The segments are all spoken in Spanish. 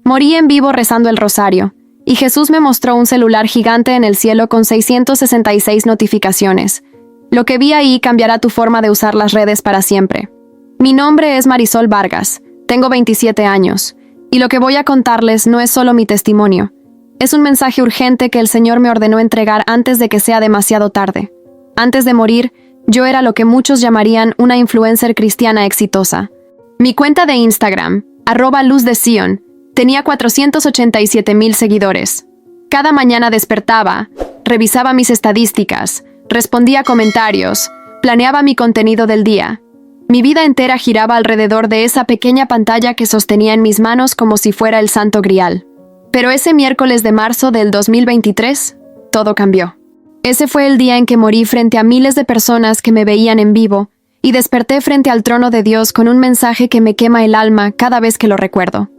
Morí en vivo rezando el rosario, y Jesús me mostró un celular gigante en el cielo con 666 notificaciones. Lo que vi ahí cambiará tu forma de usar las redes para siempre. Mi nombre es Marisol Vargas, tengo 27 años, y lo que voy a contarles no es solo mi testimonio. Es un mensaje urgente que el Señor me ordenó entregar antes de que sea demasiado tarde. Antes de morir, yo era lo que muchos llamarían una influencer cristiana exitosa. Mi cuenta de Instagram, @LuzDeSión, tenía 487,000 seguidores. Cada mañana despertaba, revisaba mis estadísticas, respondía a comentarios, planeaba mi contenido del día. Mi vida entera giraba alrededor de esa pequeña pantalla que sostenía en mis manos como si fuera el Santo Grial. Pero ese miércoles de marzo del 2023, todo cambió. Ese fue el día en que morí frente a miles de personas que me veían en vivo y desperté frente al trono de Dios con un mensaje que me quema el alma cada vez que lo recuerdo.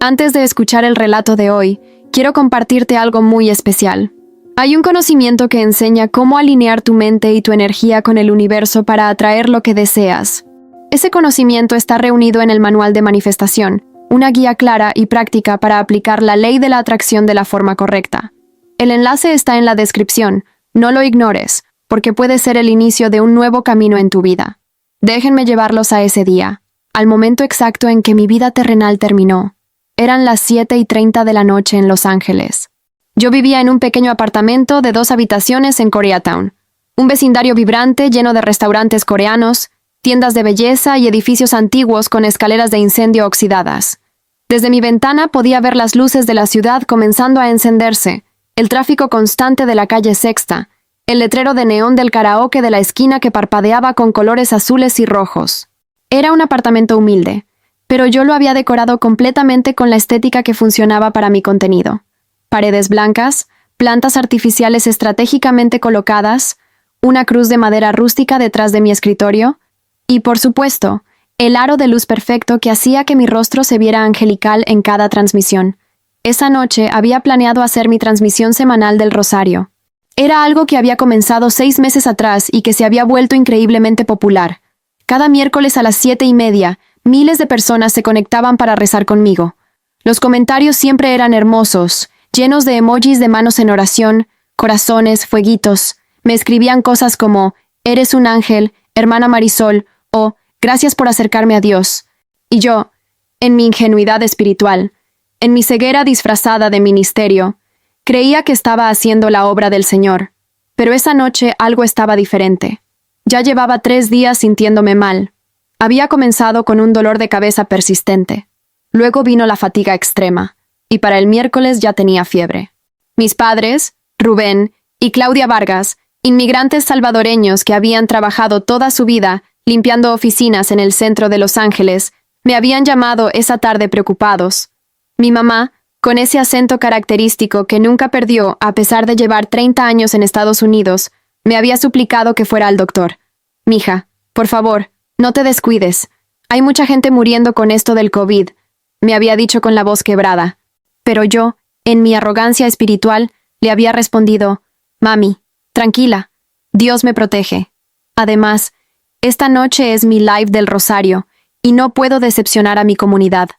Antes de escuchar el relato de hoy, quiero compartirte algo muy especial. Hay un conocimiento que enseña cómo alinear tu mente y tu energía con el universo para atraer lo que deseas. Ese conocimiento está reunido en el Manual de Manifestación, una guía clara y práctica para aplicar la ley de la atracción de la forma correcta. El enlace está en la descripción, no lo ignores, porque puede ser el inicio de un nuevo camino en tu vida. Déjenme llevarlos a ese día, al momento exacto en que mi vida terrenal terminó. Eran las 7:30 de la noche en Los Ángeles. Yo vivía en un pequeño apartamento de 2 habitaciones en Koreatown, un vecindario vibrante lleno de restaurantes coreanos, tiendas de belleza y edificios antiguos con escaleras de incendio oxidadas. Desde mi ventana podía ver las luces de la ciudad comenzando a encenderse, el tráfico constante de la calle Sexta, el letrero de neón del karaoke de la esquina que parpadeaba con colores azules y rojos. Era un apartamento humilde, pero yo lo había decorado completamente con la estética que funcionaba para mi contenido. Paredes blancas, plantas artificiales estratégicamente colocadas, una cruz de madera rústica detrás de mi escritorio, y, por supuesto, el aro de luz perfecto que hacía que mi rostro se viera angelical en cada transmisión. Esa noche había planeado hacer mi transmisión semanal del Rosario. Era algo que había comenzado 6 meses atrás y que se había vuelto increíblemente popular. Cada miércoles a las 7:30, miles de personas se conectaban para rezar conmigo. Los comentarios siempre eran hermosos, llenos de emojis de manos en oración, corazones, fueguitos. Me escribían cosas como, «Eres un ángel, hermana Marisol», o «Gracias por acercarme a Dios». Y yo, en mi ingenuidad espiritual, en mi ceguera disfrazada de ministerio, creía que estaba haciendo la obra del Señor. Pero esa noche algo estaba diferente. Ya llevaba 3 días sintiéndome mal. Había comenzado con un dolor de cabeza persistente. Luego vino la fatiga extrema, y para el miércoles ya tenía fiebre. Mis padres, Rubén y Claudia Vargas, inmigrantes salvadoreños que habían trabajado toda su vida limpiando oficinas en el centro de Los Ángeles, me habían llamado esa tarde preocupados. Mi mamá, con ese acento característico que nunca perdió a pesar de llevar 30 años en Estados Unidos, me había suplicado que fuera al doctor. «Mija, por favor, no te descuides. Hay mucha gente muriendo con esto del COVID», me había dicho con la voz quebrada. Pero yo, en mi arrogancia espiritual, le había respondido, «Mami, tranquila, Dios me protege. Además, esta noche es mi live del Rosario, y no puedo decepcionar a mi comunidad».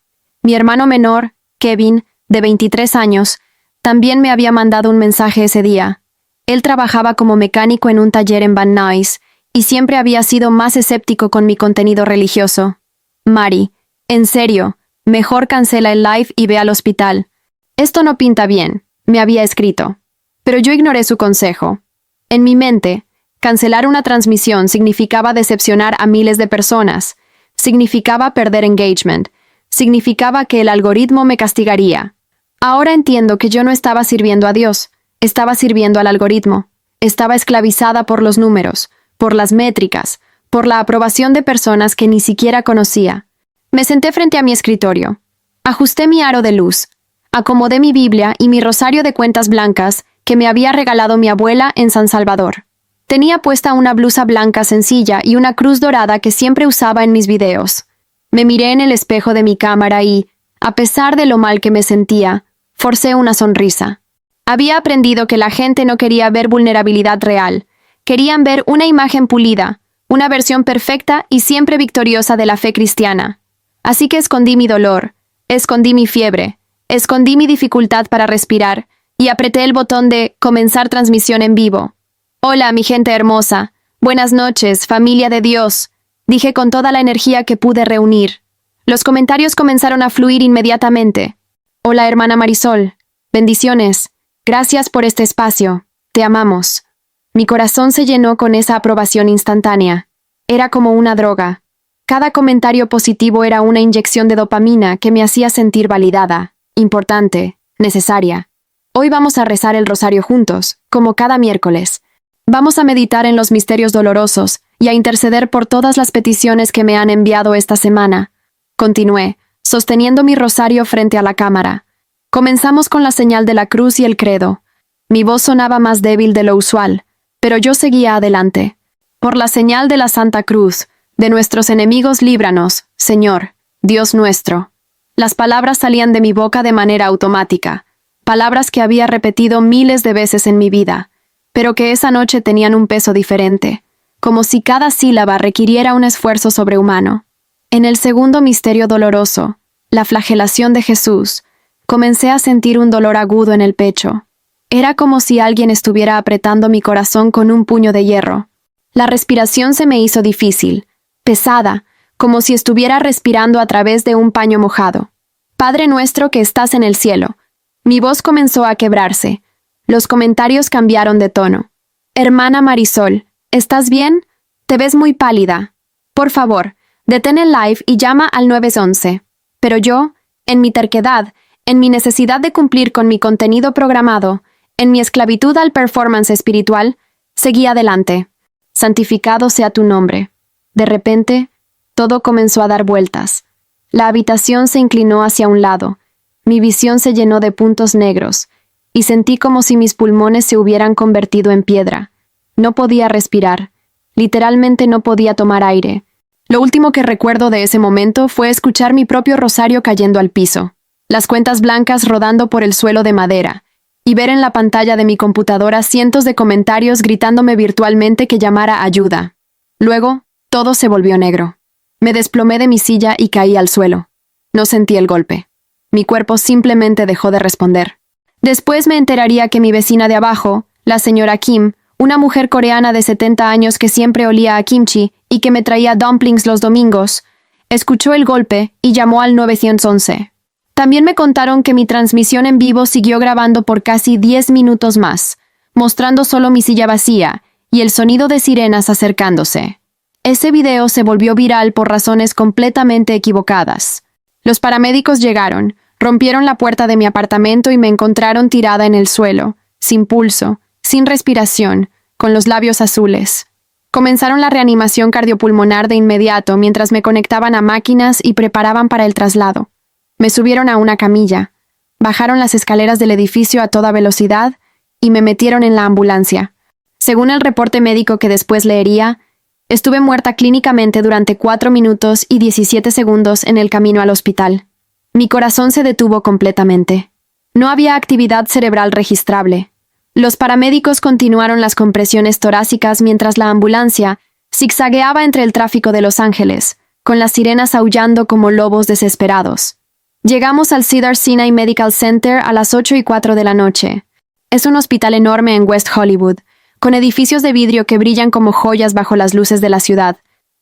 Mi hermano menor, Kevin, de 23 años, también me había mandado un mensaje ese día. Él trabajaba como mecánico en un taller en Van Nuys, y siempre había sido más escéptico con mi contenido religioso. «Mari, en serio, mejor cancela el live y ve al hospital. Esto no pinta bien», me había escrito. Pero yo ignoré su consejo. En mi mente, cancelar una transmisión significaba decepcionar a miles de personas, significaba perder engagement, significaba que el algoritmo me castigaría. Ahora entiendo que yo no estaba sirviendo a Dios, estaba sirviendo al algoritmo. Estaba esclavizada por los números, por las métricas, por la aprobación de personas que ni siquiera conocía. Me senté frente a mi escritorio. Ajusté mi aro de luz. Acomodé mi Biblia y mi rosario de cuentas blancas que me había regalado mi abuela en San Salvador. Tenía puesta una blusa blanca sencilla y una cruz dorada que siempre usaba en mis videos. Me miré en el espejo de mi cámara y, a pesar de lo mal que me sentía, forcé una sonrisa. Había aprendido que la gente no quería ver vulnerabilidad real. Querían ver una imagen pulida, una versión perfecta y siempre victoriosa de la fe cristiana. Así que escondí mi dolor, escondí mi fiebre, Escondí mi dificultad para respirar y apreté el botón de comenzar transmisión en vivo. Hola, mi gente hermosa. Buenas noches, familia de Dios, dije con toda la energía que pude reunir. Los comentarios comenzaron a fluir inmediatamente. Hola, hermana Marisol. Bendiciones. Gracias por este espacio. Te amamos. Mi corazón se llenó con esa aprobación instantánea. Era como una droga. Cada comentario positivo era una inyección de dopamina que me hacía sentir validada, importante, necesaria. Hoy vamos a rezar el rosario juntos, como cada miércoles. Vamos a meditar en los misterios dolorosos y a interceder por todas las peticiones que me han enviado esta semana. Continué, sosteniendo mi rosario frente a la cámara. Comenzamos con la señal de la cruz y el credo. Mi voz sonaba más débil de lo usual, pero yo seguía adelante. Por la señal de la Santa Cruz, de nuestros enemigos líbranos, Señor, Dios nuestro. Las palabras salían de mi boca de manera automática, palabras que había repetido miles de veces en mi vida, pero que esa noche tenían un peso diferente, como si cada sílaba requiriera un esfuerzo sobrehumano. En el segundo misterio doloroso, la flagelación de Jesús, comencé a sentir un dolor agudo en el pecho. Era como si alguien estuviera apretando mi corazón con un puño de hierro. La respiración se me hizo difícil, pesada, como si estuviera respirando a través de un paño mojado. Padre nuestro que estás en el cielo. Mi voz comenzó a quebrarse. Los comentarios cambiaron de tono. Hermana Marisol, ¿estás bien? Te ves muy pálida. Por favor, detén el live y llama al 911. Pero yo, en mi terquedad, en mi necesidad de cumplir con mi contenido programado, en mi esclavitud al performance espiritual, seguí adelante. Santificado sea tu nombre. De repente, todo comenzó a dar vueltas. La habitación se inclinó hacia un lado. Mi visión se llenó de puntos negros, y sentí como si mis pulmones se hubieran convertido en piedra. No podía respirar. Literalmente no podía tomar aire. Lo último que recuerdo de ese momento fue escuchar mi propio rosario cayendo al piso, las cuentas blancas rodando por el suelo de madera, y ver en la pantalla de mi computadora cientos de comentarios gritándome virtualmente que llamara ayuda. Luego, todo se volvió negro. Me desplomé de mi silla y caí al suelo. No sentí el golpe. Mi cuerpo simplemente dejó de responder. Después me enteraría que mi vecina de abajo, la señora Kim, una mujer coreana de 70 años que siempre olía a kimchi y que me traía dumplings los domingos, escuchó el golpe y llamó al 911. También me contaron que mi transmisión en vivo siguió grabando por casi 10 minutos más, mostrando solo mi silla vacía y el sonido de sirenas acercándose. Ese video se volvió viral por razones completamente equivocadas. Los paramédicos llegaron, rompieron la puerta de mi apartamento y me encontraron tirada en el suelo, sin pulso, sin respiración, con los labios azules. Comenzaron la reanimación cardiopulmonar de inmediato mientras me conectaban a máquinas y preparaban para el traslado. Me subieron a una camilla, bajaron las escaleras del edificio a toda velocidad y me metieron en la ambulancia. Según el reporte médico que después leería, estuve muerta clínicamente durante 4 minutos y 17 segundos en el camino al hospital. Mi corazón se detuvo completamente. No había actividad cerebral registrable. Los paramédicos continuaron las compresiones torácicas mientras la ambulancia zigzagueaba entre el tráfico de Los Ángeles, con las sirenas aullando como lobos desesperados. Llegamos al Cedars-Sinai Medical Center a las 8:04 de la noche. Es un hospital enorme en West Hollywood, con edificios de vidrio que brillan como joyas bajo las luces de la ciudad.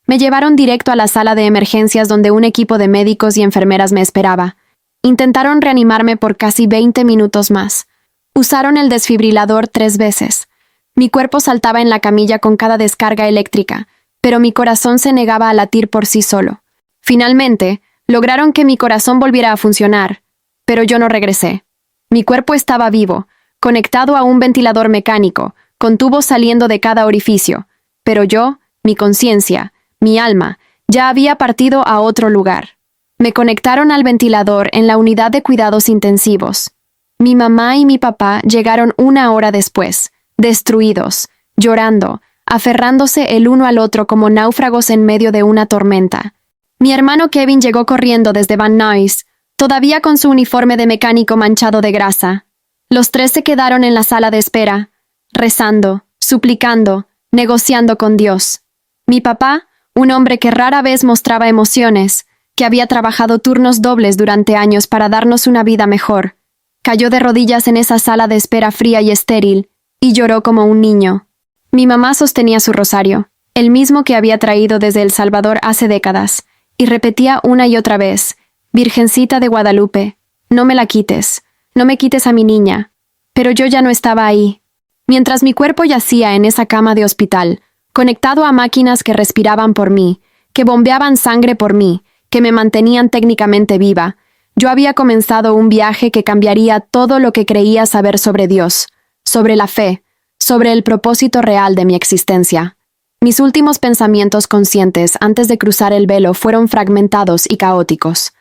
Me llevaron directo a la sala de emergencias donde un equipo de médicos y enfermeras me esperaba. Intentaron reanimarme por casi 20 minutos más. Usaron el desfibrilador 3 veces. Mi cuerpo saltaba en la camilla con cada descarga eléctrica, pero mi corazón se negaba a latir por sí solo. Finalmente, lograron que mi corazón volviera a funcionar, pero yo no regresé. Mi cuerpo estaba vivo, conectado a un ventilador mecánico, con tubos saliendo de cada orificio, pero yo, mi conciencia, mi alma, ya había partido a otro lugar. Me conectaron al ventilador en la unidad de cuidados intensivos. Mi mamá y mi papá llegaron 1 hora después, destruidos, llorando, aferrándose el uno al otro como náufragos en medio de una tormenta. Mi hermano Kevin llegó corriendo desde Van Nuys, todavía con su uniforme de mecánico manchado de grasa. Los 3 se quedaron en la sala de espera, rezando, suplicando, negociando con Dios. Mi papá, un hombre que rara vez mostraba emociones, que había trabajado turnos dobles durante años para darnos una vida mejor, cayó de rodillas en esa sala de espera fría y estéril, y lloró como un niño. Mi mamá sostenía su rosario, el mismo que había traído desde El Salvador hace décadas, y repetía una y otra vez: Virgencita de Guadalupe, no me la quites, no me quites a mi niña. Pero yo ya no estaba ahí. Mientras mi cuerpo yacía en esa cama de hospital, conectado a máquinas que respiraban por mí, que bombeaban sangre por mí, que me mantenían técnicamente viva, yo había comenzado un viaje que cambiaría todo lo que creía saber sobre Dios, sobre la fe, sobre el propósito real de mi existencia. Mis últimos pensamientos conscientes antes de cruzar el velo fueron fragmentados y caóticos.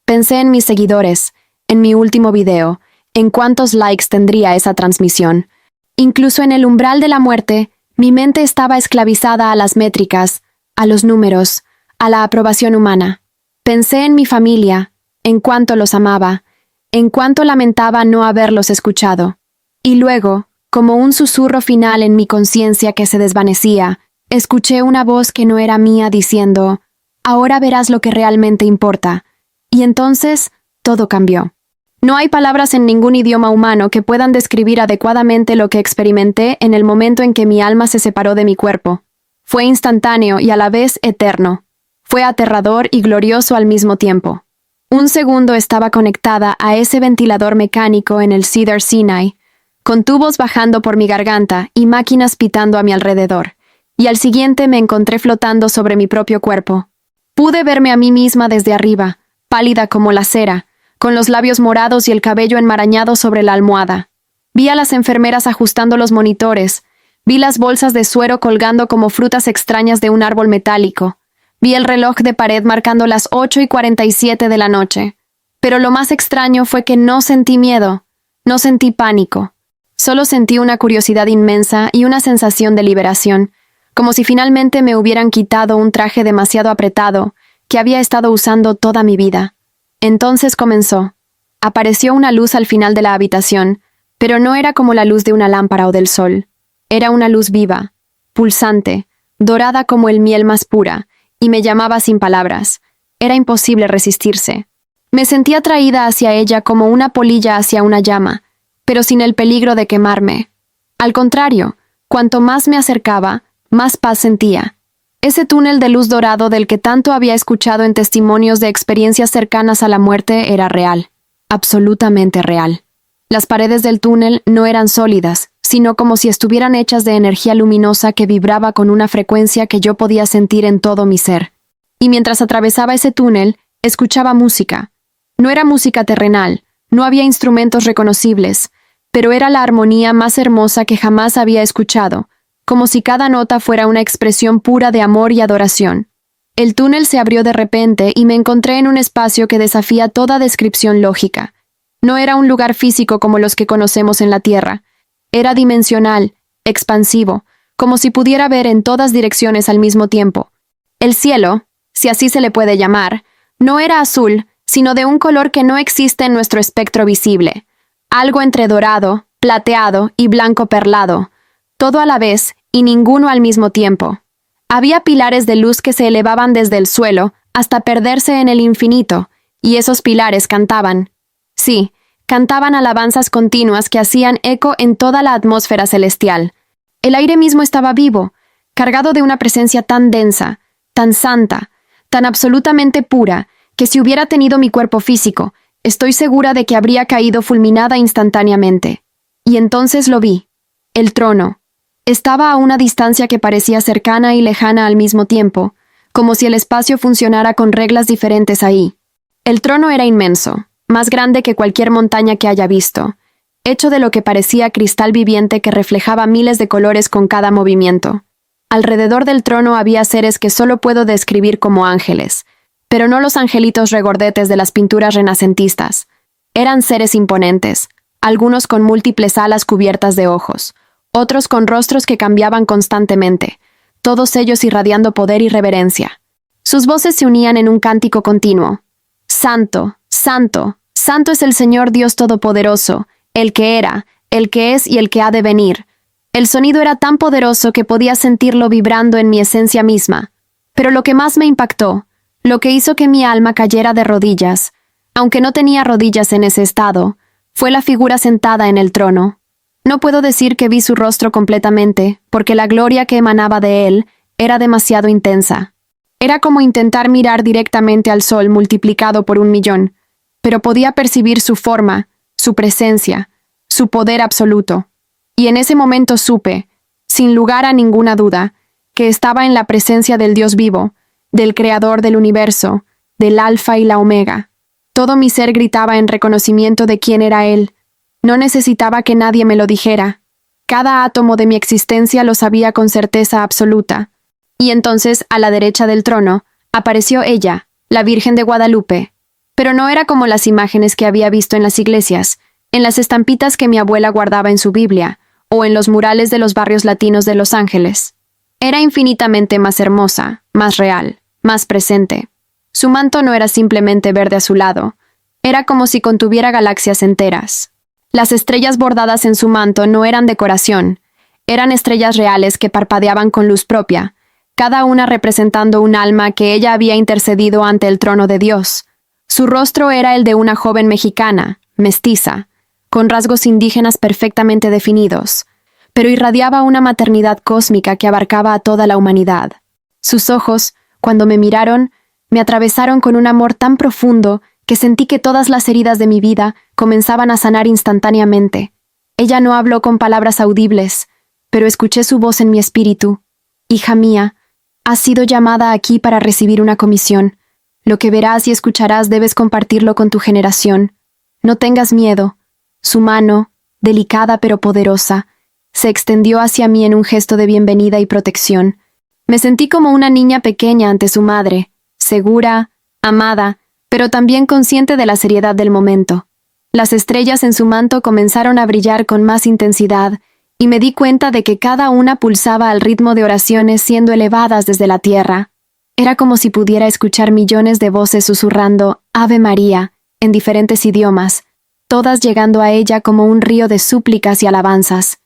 Pensé en mis seguidores, en mi último video, en cuántos likes tendría esa transmisión. Incluso en el umbral de la muerte, mi mente estaba esclavizada a las métricas, a los números, a la aprobación humana. Pensé en mi familia, en cuánto los amaba, en cuánto lamentaba no haberlos escuchado. Y luego, como un susurro final en mi conciencia que se desvanecía, escuché una voz que no era mía diciendo: ahora verás lo que realmente importa. Y entonces, todo cambió. No hay palabras en ningún idioma humano que puedan describir adecuadamente lo que experimenté en el momento en que mi alma se separó de mi cuerpo. Fue instantáneo y a la vez eterno. Fue aterrador y glorioso al mismo tiempo. Un segundo estaba conectada a ese ventilador mecánico en el Cedar Sinai, con tubos bajando por mi garganta y máquinas pitando a mi alrededor, y al siguiente me encontré flotando sobre mi propio cuerpo. Pude verme a mí misma desde arriba, pálida como la cera, con los labios morados y el cabello enmarañado sobre la almohada. Vi a las enfermeras ajustando los monitores, vi las bolsas de suero colgando como frutas extrañas de un árbol metálico, vi el reloj de pared marcando las 8:47 de la noche. Pero lo más extraño fue que no sentí miedo, no sentí pánico. Solo sentí una curiosidad inmensa y una sensación de liberación, como si finalmente me hubieran quitado un traje demasiado apretado que había estado usando toda mi vida. Entonces comenzó. Apareció una luz al final de la habitación, pero no era como la luz de una lámpara o del sol. Era una luz viva, pulsante, dorada como el miel más pura, y me llamaba sin palabras. Era imposible resistirse. Me sentí atraída hacia ella como una polilla hacia una llama, pero sin el peligro de quemarme. Al contrario, cuanto más me acercaba, más paz sentía. Ese túnel de luz dorado del que tanto había escuchado en testimonios de experiencias cercanas a la muerte era real, absolutamente real. Las paredes del túnel no eran sólidas, sino como si estuvieran hechas de energía luminosa que vibraba con una frecuencia que yo podía sentir en todo mi ser. Y mientras atravesaba ese túnel, escuchaba música. No era música terrenal, no había instrumentos reconocibles, pero era la armonía más hermosa que jamás había escuchado, como si cada nota fuera una expresión pura de amor y adoración. El túnel se abrió de repente y me encontré en un espacio que desafía toda descripción lógica. No era un lugar físico como los que conocemos en la Tierra. Era dimensional, expansivo, como si pudiera ver en todas direcciones al mismo tiempo. El cielo, si así se le puede llamar, no era azul, sino de un color que no existe en nuestro espectro visible. Algo entre dorado, plateado y blanco perlado. Todo a la vez y ninguno al mismo tiempo. Había pilares de luz que se elevaban desde el suelo hasta perderse en el infinito, y esos pilares cantaban. Sí, cantaban alabanzas continuas que hacían eco en toda la atmósfera celestial. El aire mismo estaba vivo, cargado de una presencia tan densa, tan santa, tan absolutamente pura, que si hubiera tenido mi cuerpo físico, estoy segura de que habría caído fulminada instantáneamente. Y entonces lo vi. El trono. Estaba a una distancia que parecía cercana y lejana al mismo tiempo, como si el espacio funcionara con reglas diferentes ahí. El trono era inmenso, más grande que cualquier montaña que haya visto, hecho de lo que parecía cristal viviente que reflejaba miles de colores con cada movimiento. Alrededor del trono había seres que solo puedo describir como ángeles, pero no los angelitos regordetes de las pinturas renacentistas. Eran seres imponentes, algunos con múltiples alas cubiertas de ojos, otros con rostros que cambiaban constantemente, todos ellos irradiando poder y reverencia. Sus voces se unían en un cántico continuo. Santo, santo, santo es el Señor Dios Todopoderoso, el que era, el que es y el que ha de venir. El sonido era tan poderoso que podía sentirlo vibrando en mi esencia misma. Pero lo que más me impactó, Lo que hizo que mi alma cayera de rodillas, aunque no tenía rodillas en ese estado, fue la figura sentada en el trono. No puedo decir que vi su rostro completamente, porque la gloria que emanaba de él era demasiado intensa. Era como intentar mirar directamente al sol multiplicado por 1,000,000, pero podía percibir su forma, su presencia, su poder absoluto. Y en ese momento supe, sin lugar a ninguna duda, que estaba en la presencia del Dios vivo, del Creador del universo, del Alfa y la Omega. Todo mi ser gritaba en reconocimiento de quién era Él. No necesitaba que nadie me lo dijera. Cada átomo de mi existencia lo sabía con certeza absoluta. Y entonces, a la derecha del trono, apareció ella, la Virgen de Guadalupe. Pero no era como las imágenes que había visto en las iglesias, en las estampitas que mi abuela guardaba en su Biblia, o en los murales de los barrios latinos de Los Ángeles. Era infinitamente más hermosa, más real, más presente. Su manto no era simplemente verde azulado, era como si contuviera galaxias enteras. Las estrellas bordadas en su manto no eran decoración, eran estrellas reales que parpadeaban con luz propia, cada una representando un alma que ella había intercedido ante el trono de Dios. Su rostro era el de una joven mexicana, mestiza, con rasgos indígenas perfectamente definidos, pero irradiaba una maternidad cósmica que abarcaba a toda la humanidad. Sus ojos, cuando me miraron, me atravesaron con un amor tan profundo que sentí que todas las heridas de mi vida comenzaban a sanar instantáneamente. Ella no habló con palabras audibles, pero escuché su voz en mi espíritu. Hija mía, has sido llamada aquí para recibir una comisión. Lo que verás y escucharás debes compartirlo con tu generación. No tengas miedo. Su mano, delicada pero poderosa, se extendió hacia mí en un gesto de bienvenida y protección. Me sentí como una niña pequeña ante su madre, segura, amada, pero también consciente de la seriedad del momento. Las estrellas en su manto comenzaron a brillar con más intensidad, y me di cuenta de que cada una pulsaba al ritmo de oraciones siendo elevadas desde la tierra. Era como si pudiera escuchar millones de voces susurrando «Ave María» en diferentes idiomas, todas llegando a ella como un río de súplicas y alabanzas.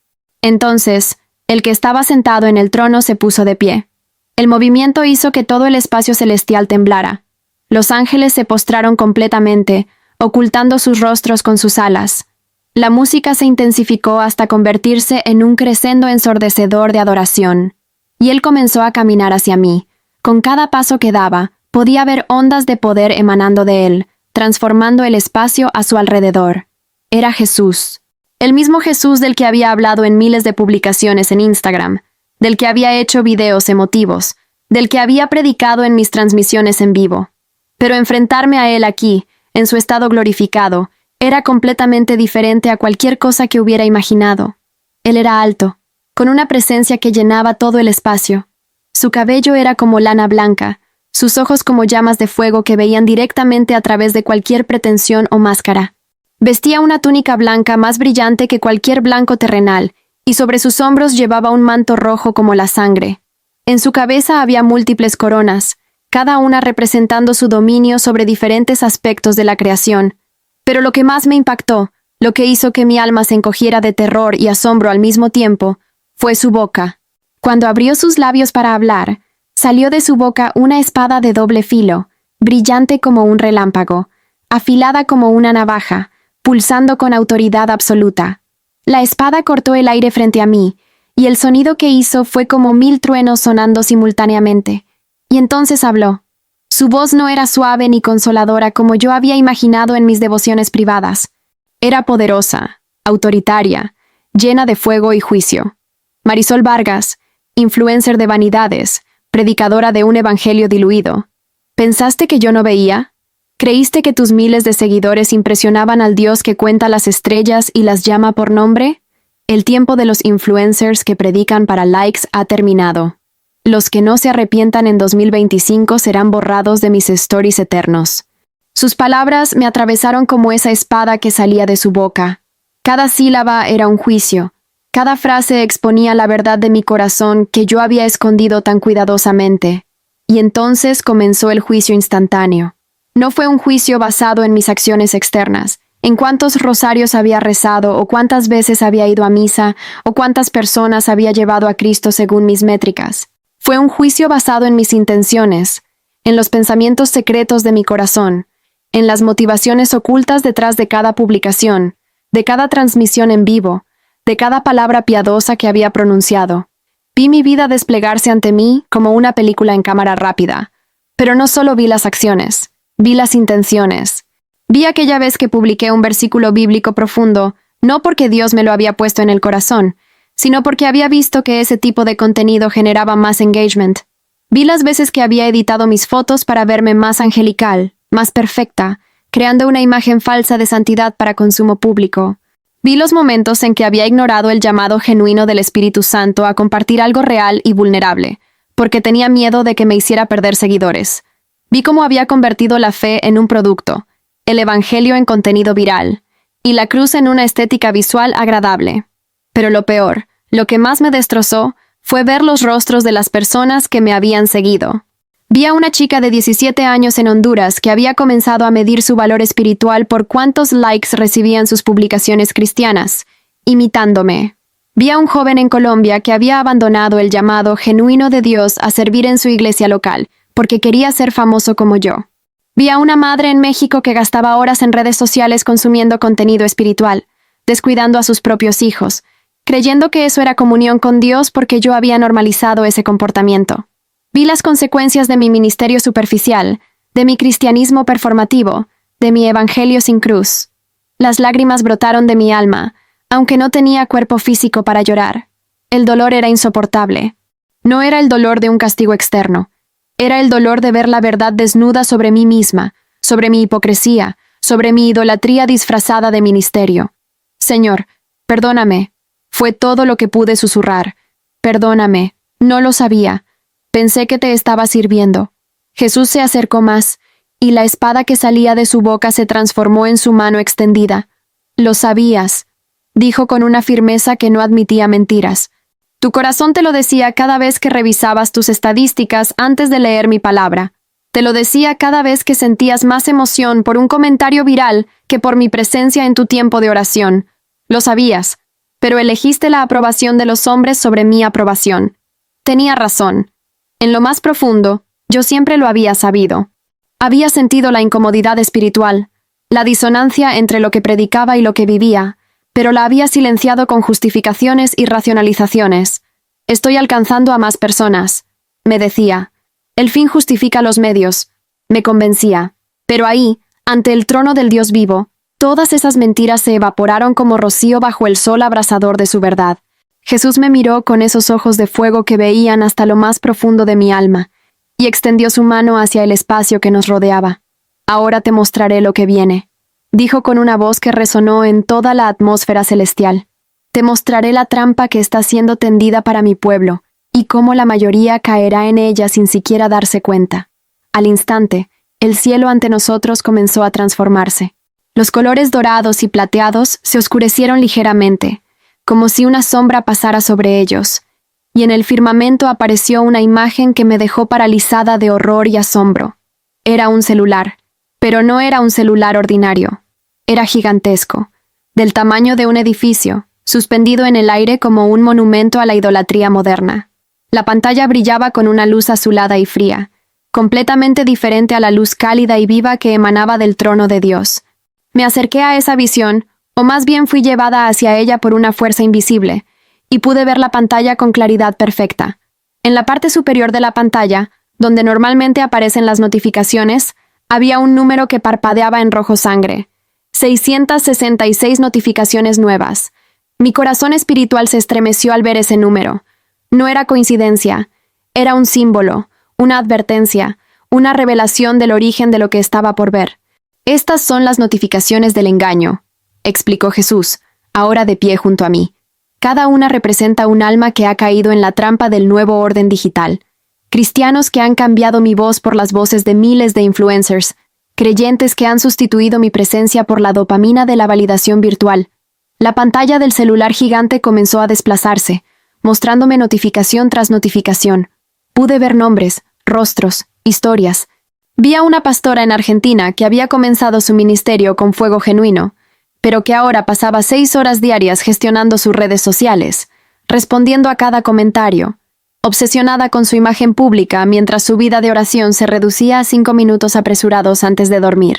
Entonces, el que estaba sentado en el trono se puso de pie. El movimiento hizo que todo el espacio celestial temblara. Los ángeles se postraron completamente, ocultando sus rostros con sus alas. La música se intensificó hasta convertirse en un crescendo ensordecedor de adoración. Y él comenzó a caminar hacia mí. Con cada paso que daba, podía ver ondas de poder emanando de él, transformando el espacio a su alrededor. Era Jesús. El mismo Jesús del que había hablado en miles de publicaciones en Instagram, del que había hecho videos emotivos, del que había predicado en mis transmisiones en vivo. Pero enfrentarme a él aquí, en su estado glorificado, era completamente diferente a cualquier cosa que hubiera imaginado. Él era alto, con una presencia que llenaba todo el espacio. Su cabello era como lana blanca, sus ojos como llamas de fuego que veían directamente a través de cualquier pretensión o máscara. Vestía una túnica blanca más brillante que cualquier blanco terrenal, y sobre sus hombros llevaba un manto rojo como la sangre. En su cabeza había múltiples coronas, cada una representando su dominio sobre diferentes aspectos de la creación. Pero lo que más me impactó, lo que hizo que mi alma se encogiera de terror y asombro al mismo tiempo, fue su boca. Cuando abrió sus labios para hablar, salió de su boca una espada de doble filo, brillante como un relámpago, afilada como una navaja, pulsando con autoridad absoluta. La espada cortó el aire frente a mí, y el sonido que hizo fue como 1000 truenos sonando simultáneamente. Y entonces habló. Su voz no era suave ni consoladora como yo había imaginado en mis devociones privadas. Era poderosa, autoritaria, llena de fuego y juicio. Marisol Vargas, influencer de vanidades, predicadora de un evangelio diluido. ¿Pensaste que yo no veía? ¿Creíste que tus miles de seguidores impresionaban al Dios que cuenta las estrellas y las llama por nombre? El tiempo de los influencers que predican para likes ha terminado. Los que no se arrepientan en 2025 serán borrados de mis stories eternos. Sus palabras me atravesaron como esa espada que salía de su boca. Cada sílaba era un juicio. Cada frase exponía la verdad de mi corazón que yo había escondido tan cuidadosamente. Y entonces comenzó el juicio instantáneo. No fue un juicio basado en mis acciones externas, en cuántos rosarios había rezado o cuántas veces había ido a misa o cuántas personas había llevado a Cristo según mis métricas. Fue un juicio basado en mis intenciones, en los pensamientos secretos de mi corazón, en las motivaciones ocultas detrás de cada publicación, de cada transmisión en vivo, de cada palabra piadosa que había pronunciado. Vi mi vida desplegarse ante mí como una película en cámara rápida. Pero no solo vi las acciones, vi las intenciones. Vi aquella vez que publiqué un versículo bíblico profundo, no porque Dios me lo había puesto en el corazón, sino porque había visto que ese tipo de contenido generaba más engagement. Vi las veces que había editado mis fotos para verme más angelical, más perfecta, creando una imagen falsa de santidad para consumo público. Vi los momentos en que había ignorado el llamado genuino del Espíritu Santo a compartir algo real y vulnerable, porque tenía miedo de que me hiciera perder seguidores. Vi cómo había convertido la fe en un producto, el Evangelio en contenido viral, y la cruz en una estética visual agradable. Pero lo peor, lo que más me destrozó, fue ver los rostros de las personas que me habían seguido. Vi a una chica de 17 años en Honduras que había comenzado a medir su valor espiritual por cuántos likes recibían sus publicaciones cristianas, imitándome. Vi a un joven en Colombia que había abandonado el llamado genuino de Dios a servir en su iglesia local, porque quería ser famoso como yo. Vi a una madre en México que gastaba horas en redes sociales consumiendo contenido espiritual, descuidando a sus propios hijos, creyendo que eso era comunión con Dios porque yo había normalizado ese comportamiento. Vi las consecuencias de mi ministerio superficial, de mi cristianismo performativo, de mi evangelio sin cruz. Las lágrimas brotaron de mi alma, aunque no tenía cuerpo físico para llorar. El dolor era insoportable. No era el dolor de un castigo externo. Era el dolor de ver la verdad desnuda sobre mí misma, sobre mi hipocresía, sobre mi idolatría disfrazada de ministerio. Señor, perdóname. Fue todo lo que pude susurrar. Perdóname. No lo sabía. Pensé que te estaba sirviendo. Jesús se acercó más, y la espada que salía de su boca se transformó en su mano extendida. Lo sabías, dijo con una firmeza que no admitía mentiras. Tu corazón te lo decía cada vez que revisabas tus estadísticas antes de leer mi palabra. Te lo decía cada vez que sentías más emoción por un comentario viral que por mi presencia en tu tiempo de oración. Lo sabías, pero elegiste la aprobación de los hombres sobre mi aprobación. Tenía razón. En lo más profundo, yo siempre lo había sabido. Había sentido la incomodidad espiritual, la disonancia entre lo que predicaba y lo que vivía, pero la había silenciado con justificaciones y racionalizaciones. Estoy alcanzando a más personas, me decía. El fin justifica los medios, me convencía. Pero ahí, ante el trono del Dios vivo, todas esas mentiras se evaporaron como rocío bajo el sol abrasador de su verdad. Jesús me miró con esos ojos de fuego que veían hasta lo más profundo de mi alma, y extendió su mano hacia el espacio que nos rodeaba. Ahora te mostraré lo que viene, dijo con una voz que resonó en toda la atmósfera celestial. Te mostraré la trampa que está siendo tendida para mi pueblo, y cómo la mayoría caerá en ella sin siquiera darse cuenta. Al instante, el cielo ante nosotros comenzó a transformarse. Los colores dorados y plateados se oscurecieron ligeramente, como si una sombra pasara sobre ellos, y en el firmamento apareció una imagen que me dejó paralizada de horror y asombro. Era un celular, pero no era un celular ordinario. Era gigantesco, del tamaño de un edificio, suspendido en el aire como un monumento a la idolatría moderna. La pantalla brillaba con una luz azulada y fría, completamente diferente a la luz cálida y viva que emanaba del trono de Dios. Me acerqué a esa visión, o más bien fui llevada hacia ella por una fuerza invisible, y pude ver la pantalla con claridad perfecta. En la parte superior de la pantalla, donde normalmente aparecen las notificaciones, había un número que parpadeaba en rojo sangre. 666 notificaciones nuevas. Mi corazón espiritual se estremeció al ver ese número. No era coincidencia, era un símbolo, una advertencia, una revelación del origen de lo que estaba por ver. Estas son las notificaciones del engaño, explicó Jesús, ahora de pie junto a mí. Cada una representa un alma que ha caído en la trampa del nuevo orden digital. Cristianos que han cambiado mi voz por las voces de miles de influencers, creyentes que han sustituido mi presencia por la dopamina de la validación virtual. La pantalla del celular gigante comenzó a desplazarse, mostrándome notificación tras notificación. Pude ver nombres, rostros, historias. Vi a una pastora en Argentina que había comenzado su ministerio con fuego genuino, pero que ahora pasaba 6 horas diarias gestionando sus redes sociales, respondiendo a cada comentario. obsesionada con su imagen pública mientras su vida de oración se reducía a 5 minutos apresurados antes de dormir.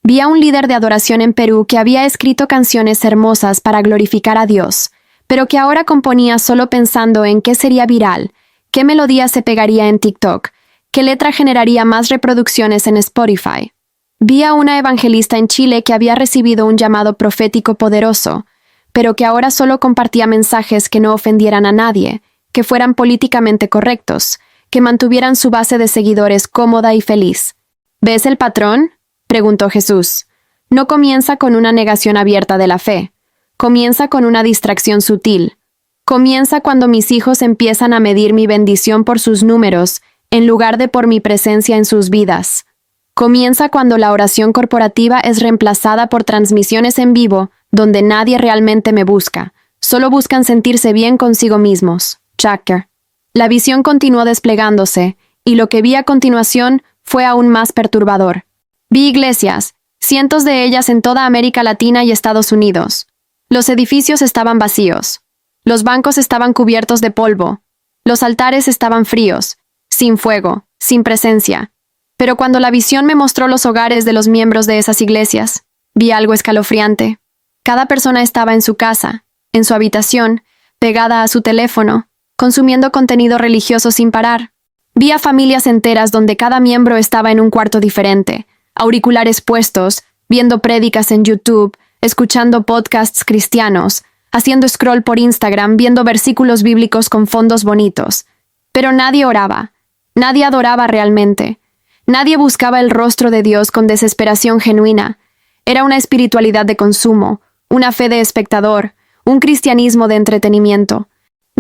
Vi a un líder de adoración en Perú que había escrito canciones hermosas para glorificar a Dios, pero que ahora componía solo pensando en qué sería viral, qué melodía se pegaría en TikTok, qué letra generaría más reproducciones en Spotify. Vi a una evangelista en Chile que había recibido un llamado profético poderoso, pero que ahora solo compartía mensajes que no ofendieran a nadie, que fueran políticamente correctos, que mantuvieran su base de seguidores cómoda y feliz. ¿Ves el patrón?, preguntó Jesús. No comienza con una negación abierta de la fe. Comienza con una distracción sutil. Comienza cuando mis hijos empiezan a medir mi bendición por sus números, en lugar de por mi presencia en sus vidas. Comienza cuando la oración corporativa es reemplazada por transmisiones en vivo, donde nadie realmente me busca. Solo buscan sentirse bien consigo mismos. Chapter. La visión continuó desplegándose, y lo que vi a continuación fue aún más perturbador. Vi iglesias, cientos de ellas en toda América Latina y Estados Unidos. Los edificios estaban vacíos. Los bancos estaban cubiertos de polvo. Los altares estaban fríos, sin fuego, sin presencia. Pero cuando la visión me mostró los hogares de los miembros de esas iglesias, vi algo escalofriante. Cada persona estaba en su casa, en su habitación, pegada a su teléfono, consumiendo contenido religioso sin parar. Vi a familias enteras donde cada miembro estaba en un cuarto diferente, auriculares puestos, viendo prédicas en YouTube, escuchando podcasts cristianos, haciendo scroll por Instagram, viendo versículos bíblicos con fondos bonitos. Pero nadie oraba, nadie adoraba realmente, nadie buscaba el rostro de Dios con desesperación genuina. Era una espiritualidad de consumo, una fe de espectador, un cristianismo de entretenimiento.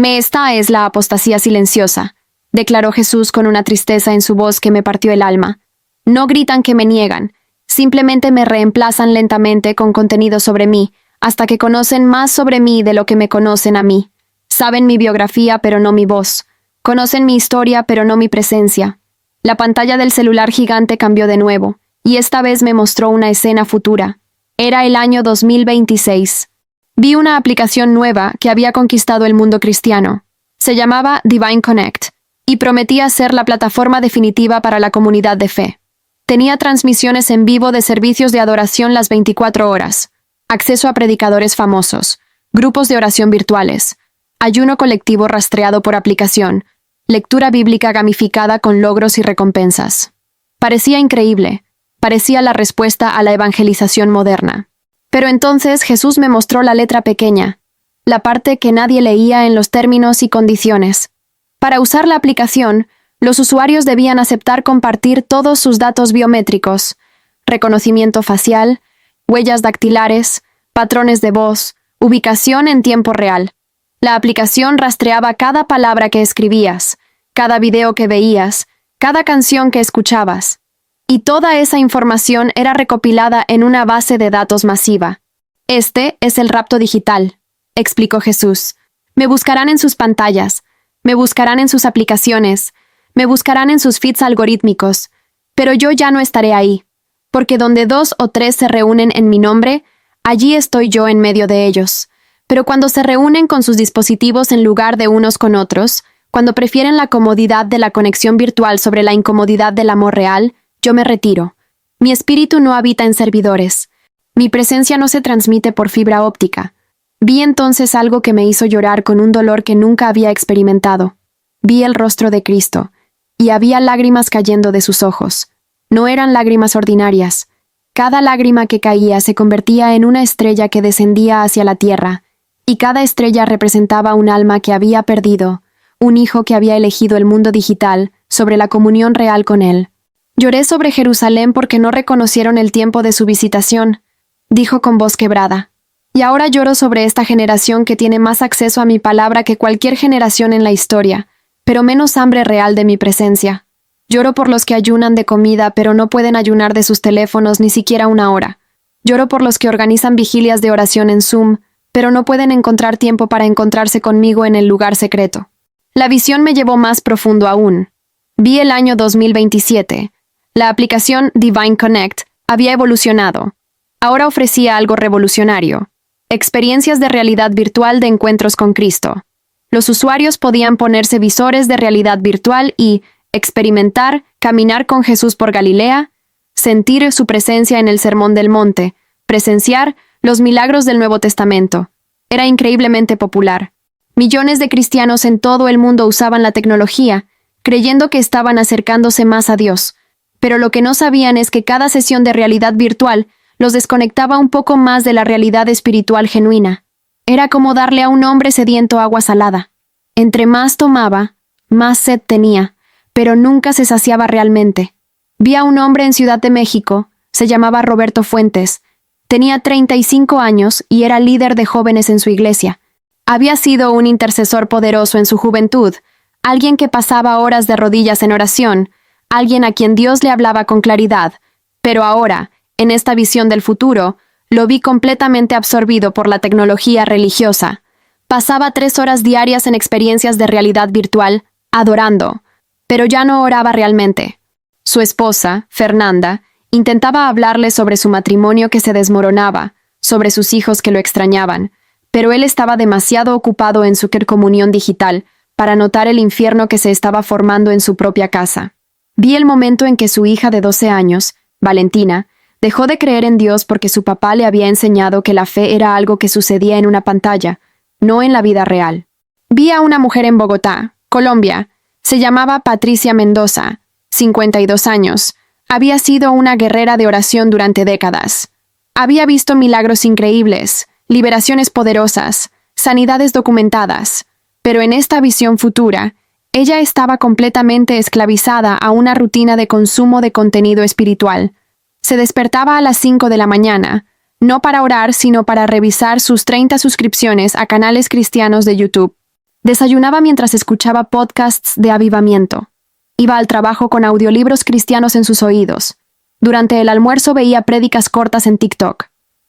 Esta es la apostasía silenciosa, declaró Jesús con una tristeza en su voz que me partió el alma. No gritan que me niegan, simplemente me reemplazan lentamente con contenido sobre mí, hasta que conocen más sobre mí de lo que me conocen a mí. Saben mi biografía, pero no mi voz. Conocen mi historia, pero no mi presencia. La pantalla del celular gigante cambió de nuevo, y esta vez me mostró una escena futura. Era el año 2026. Vi una aplicación nueva que había conquistado el mundo cristiano. Se llamaba Divine Connect, y prometía ser la plataforma definitiva para la comunidad de fe. Tenía transmisiones en vivo de servicios de adoración las 24 horas, acceso a predicadores famosos, grupos de oración virtuales, ayuno colectivo rastreado por aplicación, lectura bíblica gamificada con logros y recompensas. Parecía increíble, parecía la respuesta a la evangelización moderna. Pero entonces Jesús me mostró la letra pequeña, la parte que nadie leía en los términos y condiciones. Para usar la aplicación, los usuarios debían aceptar compartir todos sus datos biométricos, reconocimiento facial, huellas dactilares, patrones de voz, ubicación en tiempo real. La aplicación rastreaba cada palabra que escribías, cada video que veías, cada canción que escuchabas. Y toda esa información era recopilada en una base de datos masiva. Este es el rapto digital, explicó Jesús. Me buscarán en sus pantallas, me buscarán en sus aplicaciones, me buscarán en sus feeds algorítmicos, pero yo ya no estaré ahí, porque donde 2 o 3 se reúnen en mi nombre, allí estoy yo en medio de ellos. Pero cuando se reúnen con sus dispositivos en lugar de unos con otros, cuando prefieren la comodidad de la conexión virtual sobre la incomodidad del amor real, yo me retiro. Mi espíritu no habita en servidores. Mi presencia no se transmite por fibra óptica. Vi entonces algo que me hizo llorar con un dolor que nunca había experimentado. Vi el rostro de Cristo, y había lágrimas cayendo de sus ojos. No eran lágrimas ordinarias. Cada lágrima que caía se convertía en una estrella que descendía hacia la tierra, y cada estrella representaba un alma que había perdido, un hijo que había elegido el mundo digital sobre la comunión real con él. Lloré sobre Jerusalén porque no reconocieron el tiempo de su visitación, dijo con voz quebrada. Y ahora lloro sobre esta generación que tiene más acceso a mi palabra que cualquier generación en la historia, pero menos hambre real de mi presencia. Lloro por los que ayunan de comida, pero no pueden ayunar de sus teléfonos ni siquiera una hora. Lloro por los que organizan vigilias de oración en Zoom, pero no pueden encontrar tiempo para encontrarse conmigo en el lugar secreto. La visión me llevó más profundo aún. Vi el año 2027. La aplicación Divine Connect había evolucionado. Ahora ofrecía algo revolucionario. Experiencias de realidad virtual de encuentros con Cristo. Los usuarios podían ponerse visores de realidad virtual y experimentar, caminar con Jesús por Galilea, sentir su presencia en el Sermón del Monte, presenciar los milagros del Nuevo Testamento. Era increíblemente popular. Millones de cristianos en todo el mundo usaban la tecnología, creyendo que estaban acercándose más a Dios. Pero lo que no sabían es que cada sesión de realidad virtual los desconectaba un poco más de la realidad espiritual genuina. Era como darle a un hombre sediento agua salada. Entre más tomaba, más sed tenía, pero nunca se saciaba realmente. Vi a un hombre en Ciudad de México, se llamaba Roberto Fuentes. Tenía 35 años y era líder de jóvenes en su iglesia. Había sido un intercesor poderoso en su juventud, alguien que pasaba horas de rodillas en oración, alguien a quien Dios le hablaba con claridad. Pero ahora, en esta visión del futuro, lo vi completamente absorbido por la tecnología religiosa. Pasaba 3 horas diarias en experiencias de realidad virtual, adorando, pero ya no oraba realmente. Su esposa, Fernanda, intentaba hablarle sobre su matrimonio que se desmoronaba, sobre sus hijos que lo extrañaban, pero él estaba demasiado ocupado en su comunión digital para notar el infierno que se estaba formando en su propia casa. Vi el momento en que su hija de 12 años, Valentina, dejó de creer en Dios porque su papá le había enseñado que la fe era algo que sucedía en una pantalla, no en la vida real. Vi a una mujer en Bogotá, Colombia. Se llamaba Patricia Mendoza, 52 años. Había sido una guerrera de oración durante décadas. Había visto milagros increíbles, liberaciones poderosas, sanidades documentadas. Pero en esta visión futura, ella estaba completamente esclavizada a una rutina de consumo de contenido espiritual. Se despertaba a las 5 de la mañana, no para orar, sino para revisar sus 30 suscripciones a canales cristianos de YouTube. Desayunaba mientras escuchaba podcasts de avivamiento. Iba al trabajo con audiolibros cristianos en sus oídos. Durante el almuerzo veía prédicas cortas en TikTok.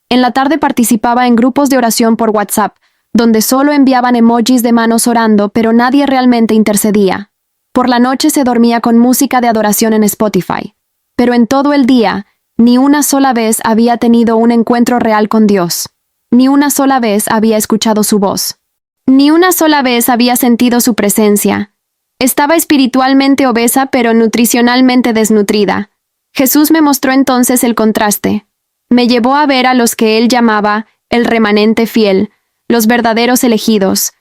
En la tarde participaba en grupos de oración por WhatsApp, donde solo enviaban emojis de manos orando, pero nadie realmente intercedía. Por la noche se dormía con música de adoración en Spotify. Pero en todo el día, ni una sola vez había tenido un encuentro real con Dios. Ni una sola vez había escuchado su voz. Ni una sola vez había sentido su presencia. Estaba espiritualmente obesa, pero nutricionalmente desnutrida. Jesús me mostró entonces el contraste. Me llevó a ver a los que él llamaba el remanente fiel, los verdaderos elegidos.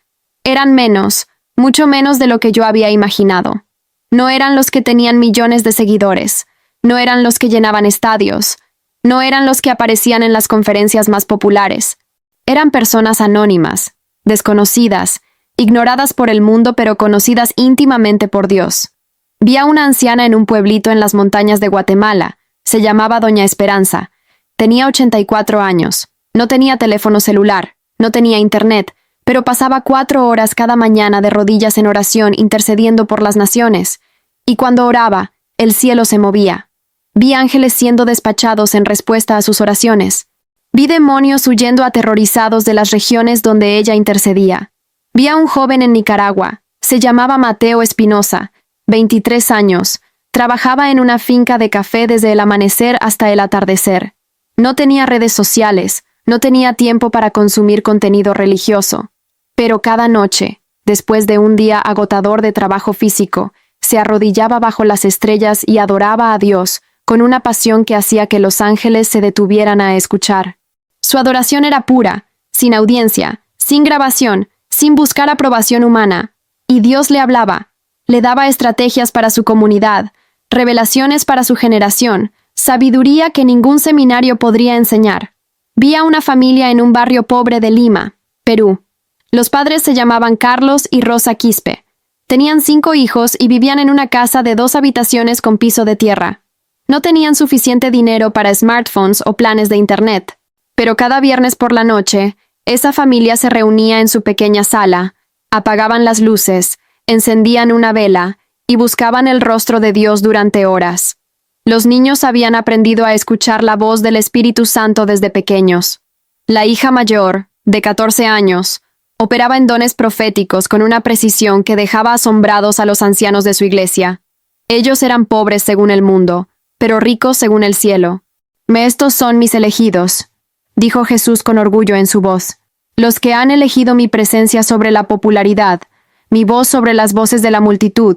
Eran menos, mucho menos de lo que yo había imaginado. No eran los que tenían millones de seguidores. No eran los que llenaban estadios. No eran los que aparecían en las conferencias más populares. Eran personas anónimas, desconocidas, ignoradas por el mundo pero conocidas íntimamente por Dios. Vi a una anciana en un pueblito en las montañas de Guatemala. Se llamaba Doña Esperanza. Tenía 84 años. No tenía teléfono celular. No tenía internet, pero pasaba 4 horas cada mañana de rodillas en oración intercediendo por las naciones. Y cuando oraba, el cielo se movía. Vi ángeles siendo despachados en respuesta a sus oraciones. Vi demonios huyendo aterrorizados de las regiones donde ella intercedía. Vi a un joven en Nicaragua. Se llamaba Mateo Espinosa, 23 años. Trabajaba en una finca de café desde el amanecer hasta el atardecer. No tenía redes sociales, no tenía tiempo para consumir contenido religioso. Pero cada noche, después de un día agotador de trabajo físico, se arrodillaba bajo las estrellas y adoraba a Dios con una pasión que hacía que los ángeles se detuvieran a escuchar. Su adoración era pura, sin audiencia, sin grabación, sin buscar aprobación humana. Y Dios le hablaba, le daba estrategias para su comunidad, revelaciones para su generación, sabiduría que ningún seminario podría enseñar. Vi a una familia en un barrio pobre de Lima, Perú. Los padres se llamaban Carlos y Rosa Quispe. Tenían 5 hijos y vivían en una casa de 2 habitaciones con piso de tierra. No tenían suficiente dinero para smartphones o planes de internet. Pero cada viernes por la noche, esa familia se reunía en su pequeña sala, apagaban las luces, encendían una vela y buscaban el rostro de Dios durante horas. Los niños habían aprendido a escuchar la voz del Espíritu Santo desde pequeños. La hija mayor, de 14 años, operaba en dones proféticos con una precisión que dejaba asombrados a los ancianos de su iglesia. Ellos eran pobres según el mundo, pero ricos según el cielo. Estos son mis elegidos, dijo Jesús con orgullo en su voz. Los que han elegido mi presencia sobre la popularidad, mi voz sobre las voces de la multitud,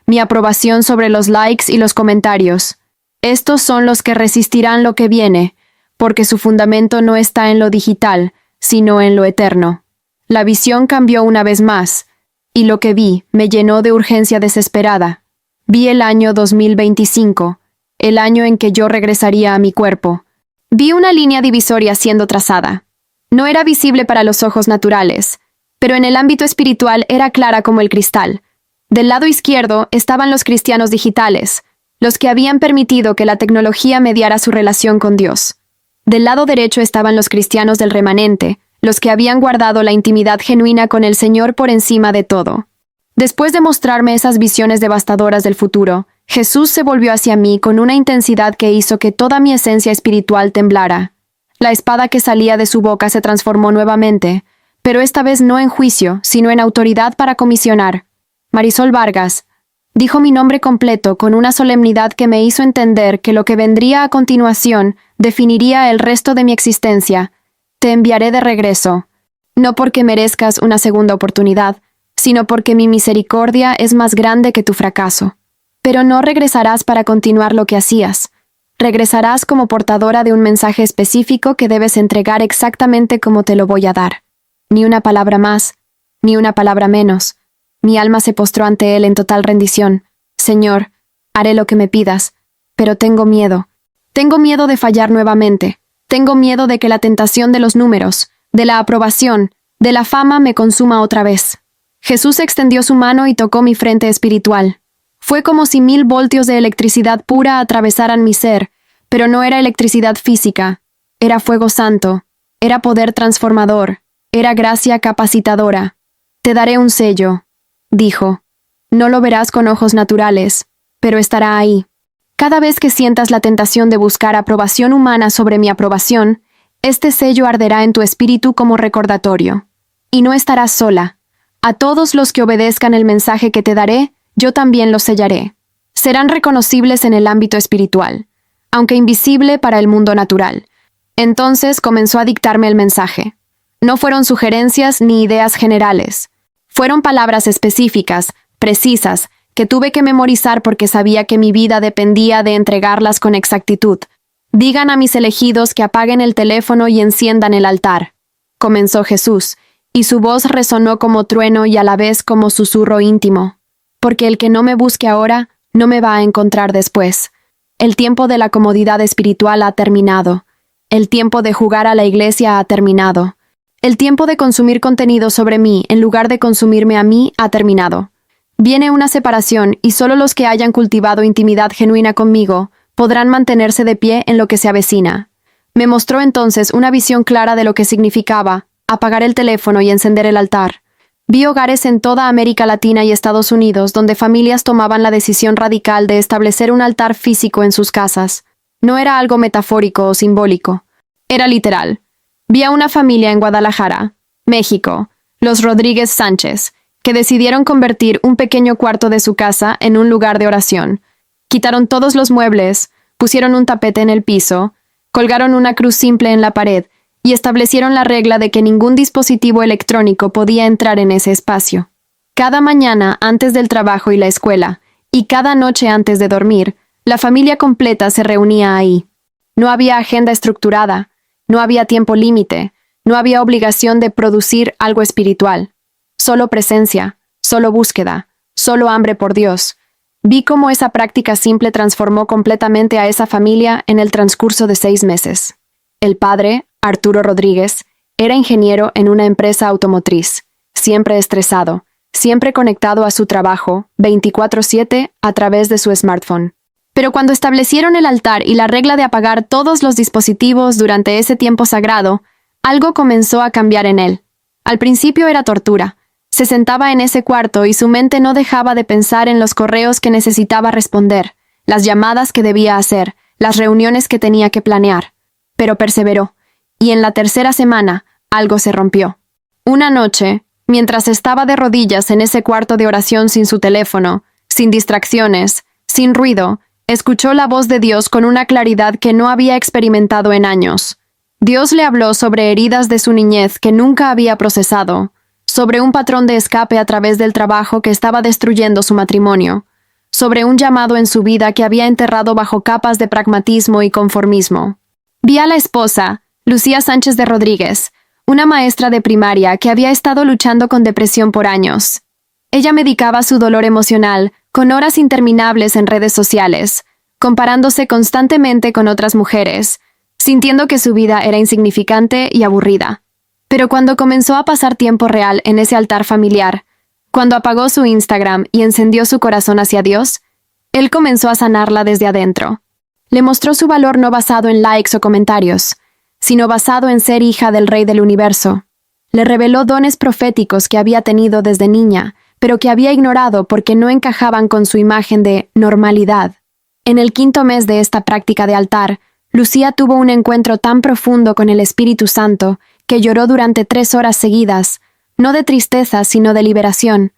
mi aprobación sobre los likes y los comentarios. Estos son los que resistirán lo que viene, porque su fundamento no está en lo digital, sino en lo eterno. La visión cambió una vez más, y lo que vi me llenó de urgencia desesperada. Vi el año 2025, el año en que yo regresaría a mi cuerpo. Vi una línea divisoria siendo trazada. No era visible para los ojos naturales, pero en el ámbito espiritual era clara como el cristal. Del lado izquierdo estaban los cristianos digitales, los que habían permitido que la tecnología mediara su relación con Dios. Del lado derecho estaban los cristianos del remanente, los que habían guardado la intimidad genuina con el Señor por encima de todo. Después de mostrarme esas visiones devastadoras del futuro, Jesús se volvió hacia mí con una intensidad que hizo que toda mi esencia espiritual temblara. La espada que salía de su boca se transformó nuevamente, pero esta vez no en juicio, sino en autoridad para comisionar. Marisol Vargas, dijo mi nombre completo con una solemnidad que me hizo entender que lo que vendría a continuación definiría el resto de mi existencia. Te enviaré de regreso, no porque merezcas una segunda oportunidad, sino porque mi misericordia es más grande que tu fracaso. Pero no regresarás para continuar lo que hacías. Regresarás como portadora de un mensaje específico que debes entregar exactamente como te lo voy a dar. Ni una palabra más, ni una palabra menos. Mi alma se postró ante él en total rendición. Señor, haré lo que me pidas, pero tengo miedo. Tengo miedo de fallar nuevamente. Tengo miedo de que la tentación de los números, de la aprobación, de la fama me consuma otra vez. Jesús extendió su mano y tocó mi frente espiritual. Fue como si 1000 voltios de electricidad pura atravesaran mi ser, pero no era electricidad física. Era fuego santo, era poder transformador, era gracia capacitadora. Te daré un sello, dijo. No lo verás con ojos naturales, pero estará ahí. Cada vez que sientas la tentación de buscar aprobación humana sobre mi aprobación, este sello arderá en tu espíritu como recordatorio. Y no estarás sola. A todos los que obedezcan el mensaje que te daré, yo también los sellaré. Serán reconocibles en el ámbito espiritual, aunque invisible para el mundo natural. Entonces comenzó a dictarme el mensaje. No fueron sugerencias ni ideas generales. Fueron palabras específicas, precisas, que tuve que memorizar porque sabía que mi vida dependía de entregarlas con exactitud. Digan a mis elegidos que apaguen el teléfono y enciendan el altar, comenzó Jesús, y su voz resonó como trueno y a la vez como susurro íntimo. Porque el que no me busque ahora, no me va a encontrar después. El tiempo de la comodidad espiritual ha terminado. El tiempo de jugar a la iglesia ha terminado. El tiempo de consumir contenido sobre mí en lugar de consumirme a mí ha terminado. Viene una separación y solo los que hayan cultivado intimidad genuina conmigo podrán mantenerse de pie en lo que se avecina. Me mostró entonces una visión clara de lo que significaba apagar el teléfono y encender el altar. Vi hogares en toda América Latina y Estados Unidos donde familias tomaban la decisión radical de establecer un altar físico en sus casas. No era algo metafórico o simbólico. Era literal. Vi a una familia en Guadalajara, México, los Rodríguez Sánchez, que decidieron convertir un pequeño cuarto de su casa en un lugar de oración. Quitaron todos los muebles, pusieron un tapete en el piso, colgaron una cruz simple en la pared y establecieron la regla de que ningún dispositivo electrónico podía entrar en ese espacio. Cada mañana antes del trabajo y la escuela, y cada noche antes de dormir, la familia completa se reunía ahí. No había agenda estructurada, no había tiempo límite, no había obligación de producir algo espiritual. Solo presencia, solo búsqueda, solo hambre por Dios. Vi cómo esa práctica simple transformó completamente a esa familia en el transcurso de 6 meses. El padre, Arturo Rodríguez, era ingeniero en una empresa automotriz, siempre estresado, siempre conectado a su trabajo, 24/7 a través de su smartphone. Pero cuando establecieron el altar y la regla de apagar todos los dispositivos durante ese tiempo sagrado, algo comenzó a cambiar en él. Al principio era tortura. Se sentaba en ese cuarto y su mente no dejaba de pensar en los correos que necesitaba responder, las llamadas que debía hacer, las reuniones que tenía que planear. Pero perseveró, y en la 3ª semana, algo se rompió. Una noche, mientras estaba de rodillas en ese cuarto de oración sin su teléfono, sin distracciones, sin ruido, escuchó la voz de Dios con una claridad que no había experimentado en años. Dios le habló sobre heridas de su niñez que nunca había procesado, sobre un patrón de escape a través del trabajo que estaba destruyendo su matrimonio, sobre un llamado en su vida que había enterrado bajo capas de pragmatismo y conformismo. Vi a la esposa, Lucía Sánchez de Rodríguez, una maestra de primaria que había estado luchando con depresión por años. Ella medicaba su dolor emocional con horas interminables en redes sociales, comparándose constantemente con otras mujeres, sintiendo que su vida era insignificante y aburrida. Pero cuando comenzó a pasar tiempo real en ese altar familiar, cuando apagó su Instagram y encendió su corazón hacia Dios, Él comenzó a sanarla desde adentro. Le mostró su valor no basado en likes o comentarios, sino basado en ser hija del Rey del Universo. Le reveló dones proféticos que había tenido desde niña, pero que había ignorado porque no encajaban con su imagen de normalidad. En el 5º mes de esta práctica de altar, Lucía tuvo un encuentro tan profundo con el Espíritu Santo que lloró durante 3 horas seguidas, no de tristeza sino de liberación.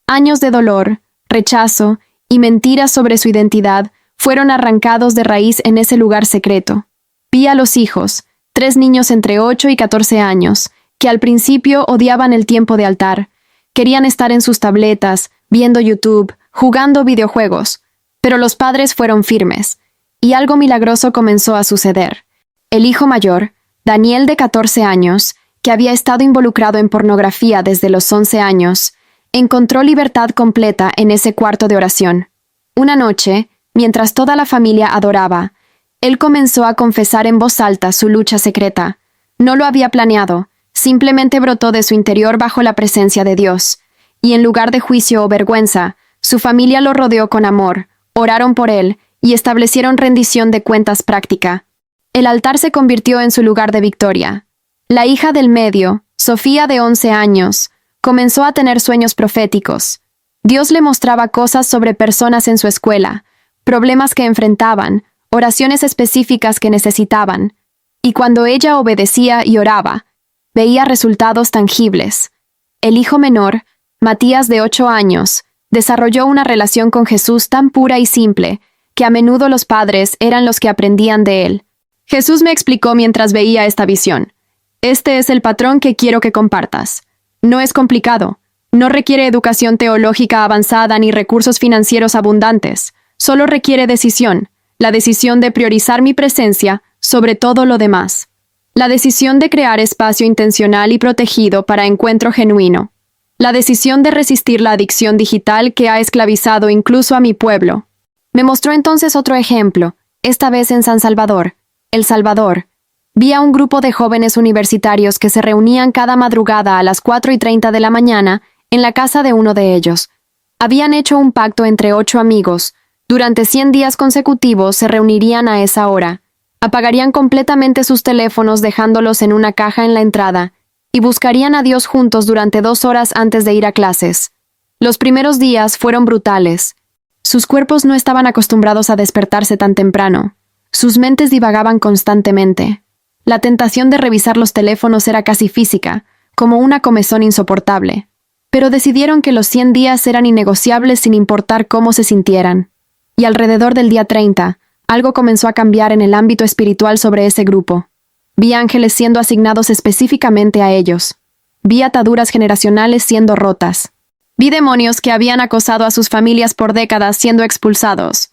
Años de dolor, rechazo y mentiras sobre su identidad fueron arrancados de raíz en ese lugar secreto. Vi a los hijos, 3 niños entre 8 y 14 años, que al principio odiaban el tiempo de altar. Querían estar en sus tabletas, viendo YouTube, jugando videojuegos. Pero los padres fueron firmes, y algo milagroso comenzó a suceder. El hijo mayor, Daniel de 14 años, que había estado involucrado en pornografía desde los 11 años, encontró libertad completa en ese cuarto de oración. Una noche, mientras toda la familia adoraba, él comenzó a confesar en voz alta su lucha secreta. No lo había planeado, simplemente brotó de su interior bajo la presencia de Dios, y en lugar de juicio o vergüenza, su familia lo rodeó con amor, oraron por él y establecieron rendición de cuentas práctica. El altar se convirtió en su lugar de victoria. La hija del medio, Sofía de 11 años, comenzó a tener sueños proféticos. Dios le mostraba cosas sobre personas en su escuela, problemas que enfrentaban, oraciones específicas que necesitaban, y cuando ella obedecía y oraba, veía resultados tangibles. El hijo menor, Matías de 8 años, desarrolló una relación con Jesús tan pura y simple, que a menudo los padres eran los que aprendían de él. Jesús me explicó mientras veía esta visión. Este es el patrón que quiero que compartas. No es complicado. No requiere educación teológica avanzada ni recursos financieros abundantes. Solo requiere decisión. La decisión de priorizar mi presencia sobre todo lo demás. La decisión de crear espacio intencional y protegido para encuentro genuino. La decisión de resistir la adicción digital que ha esclavizado incluso a mi pueblo. Me mostró entonces otro ejemplo, esta vez en San Salvador, El Salvador. Vi a un grupo de jóvenes universitarios que se reunían cada madrugada a las 4:30 de la mañana en la casa de uno de ellos. Habían hecho un pacto entre 8 amigos. Durante 100 días consecutivos se reunirían a esa hora. Apagarían completamente sus teléfonos dejándolos en una caja en la entrada y buscarían a Dios juntos durante 2 horas antes de ir a clases. Los primeros días fueron brutales. Sus cuerpos no estaban acostumbrados a despertarse tan temprano. Sus mentes divagaban constantemente. La tentación de revisar los teléfonos era casi física, como una comezón insoportable. Pero decidieron que los 100 días eran innegociables sin importar cómo se sintieran. Y alrededor del día 30, algo comenzó a cambiar en el ámbito espiritual sobre ese grupo. Vi ángeles siendo asignados específicamente a ellos. Vi ataduras generacionales siendo rotas. Vi demonios que habían acosado a sus familias por décadas siendo expulsados.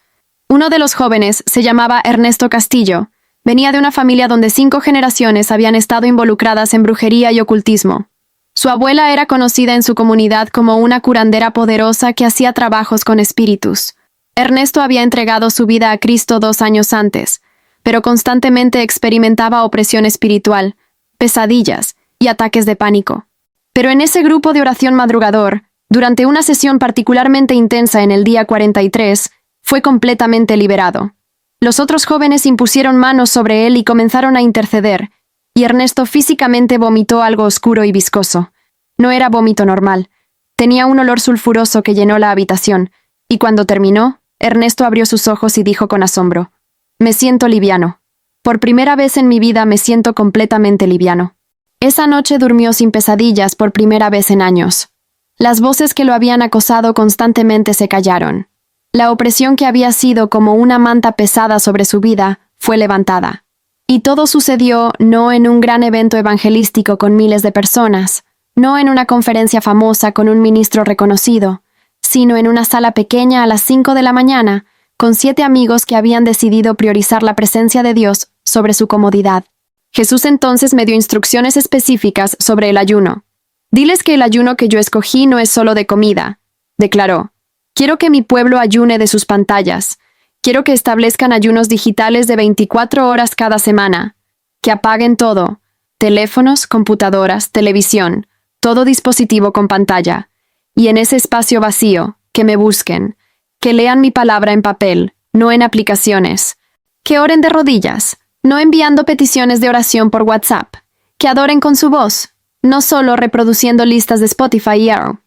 Uno de los jóvenes se llamaba Ernesto Castillo. Venía de una familia donde 5 generaciones habían estado involucradas en brujería y ocultismo. Su abuela era conocida en su comunidad como una curandera poderosa que hacía trabajos con espíritus. Ernesto había entregado su vida a Cristo 2 años antes, pero constantemente experimentaba opresión espiritual, pesadillas y ataques de pánico. Pero en ese grupo de oración madrugador, durante una sesión particularmente intensa en el día 43, fue completamente liberado. Los otros jóvenes impusieron manos sobre él y comenzaron a interceder, y Ernesto físicamente vomitó algo oscuro y viscoso. No era vómito normal. Tenía un olor sulfuroso que llenó la habitación, y cuando terminó, Ernesto abrió sus ojos y dijo con asombro: «Me siento liviano. Por primera vez en mi vida me siento completamente liviano». Esa noche durmió sin pesadillas por primera vez en años. Las voces que lo habían acosado constantemente se callaron. La opresión que había sido como una manta pesada sobre su vida fue levantada. Y todo sucedió no en un gran evento evangelístico con miles de personas, no en una conferencia famosa con un ministro reconocido, sino en una sala pequeña a las 5 de la mañana, con 7 amigos que habían decidido priorizar la presencia de Dios sobre su comodidad. Jesús entonces me dio instrucciones específicas sobre el ayuno. «Diles que el ayuno que yo escogí no es solo de comida», declaró. «Quiero que mi pueblo ayune de sus pantallas. Quiero que establezcan ayunos digitales de 24 horas cada semana. Que apaguen todo, teléfonos, computadoras, televisión, todo dispositivo con pantalla. Y en ese espacio vacío, que me busquen, que lean mi palabra en papel, no en aplicaciones. Que oren de rodillas, no enviando peticiones de oración por WhatsApp. Que adoren con su voz, no solo reproduciendo listas de Spotify y Arrow».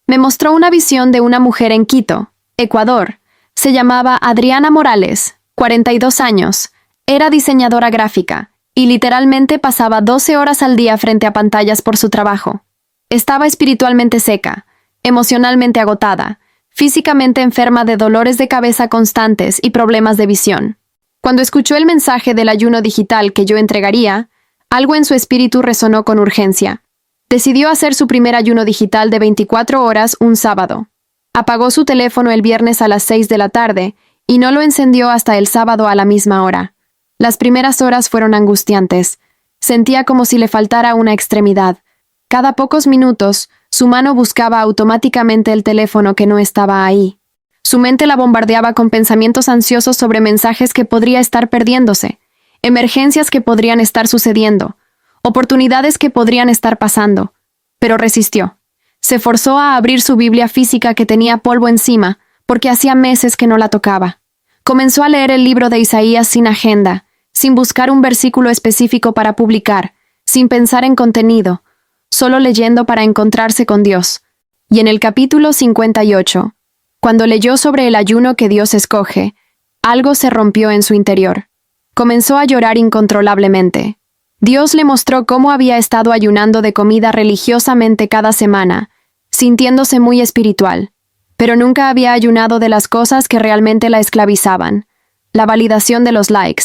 Me mostró una visión de una mujer en Quito, Ecuador. Se llamaba Adriana Morales, 42 años. Era diseñadora gráfica y literalmente pasaba 12 horas al día frente a pantallas por su trabajo. Estaba espiritualmente seca, emocionalmente agotada, físicamente enferma de dolores de cabeza constantes y problemas de visión. Cuando escuchó el mensaje del ayuno digital que yo entregaría, algo en su espíritu resonó con urgencia. Decidió hacer su primer ayuno digital de 24 horas un sábado. Apagó su teléfono el viernes a las 6 de la tarde y no lo encendió hasta el sábado a la misma hora. Las primeras horas fueron angustiantes. Sentía como si le faltara una extremidad. Cada pocos minutos, su mano buscaba automáticamente el teléfono que no estaba ahí. Su mente la bombardeaba con pensamientos ansiosos sobre mensajes que podría estar perdiéndose, emergencias que podrían estar sucediendo, oportunidades que podrían estar pasando. Pero resistió. Se forzó a abrir su Biblia física que tenía polvo encima, porque hacía meses que no la tocaba. Comenzó a leer el libro de Isaías sin agenda, sin buscar un versículo específico para publicar, sin pensar en contenido, solo leyendo para encontrarse con Dios. Y en el capítulo 58, cuando leyó sobre el ayuno que Dios escoge, algo se rompió en su interior. Comenzó a llorar incontrolablemente. Dios le mostró cómo había estado ayunando de comida religiosamente cada semana, sintiéndose muy espiritual, pero nunca había ayunado de las cosas que realmente la esclavizaban: la validación de los likes,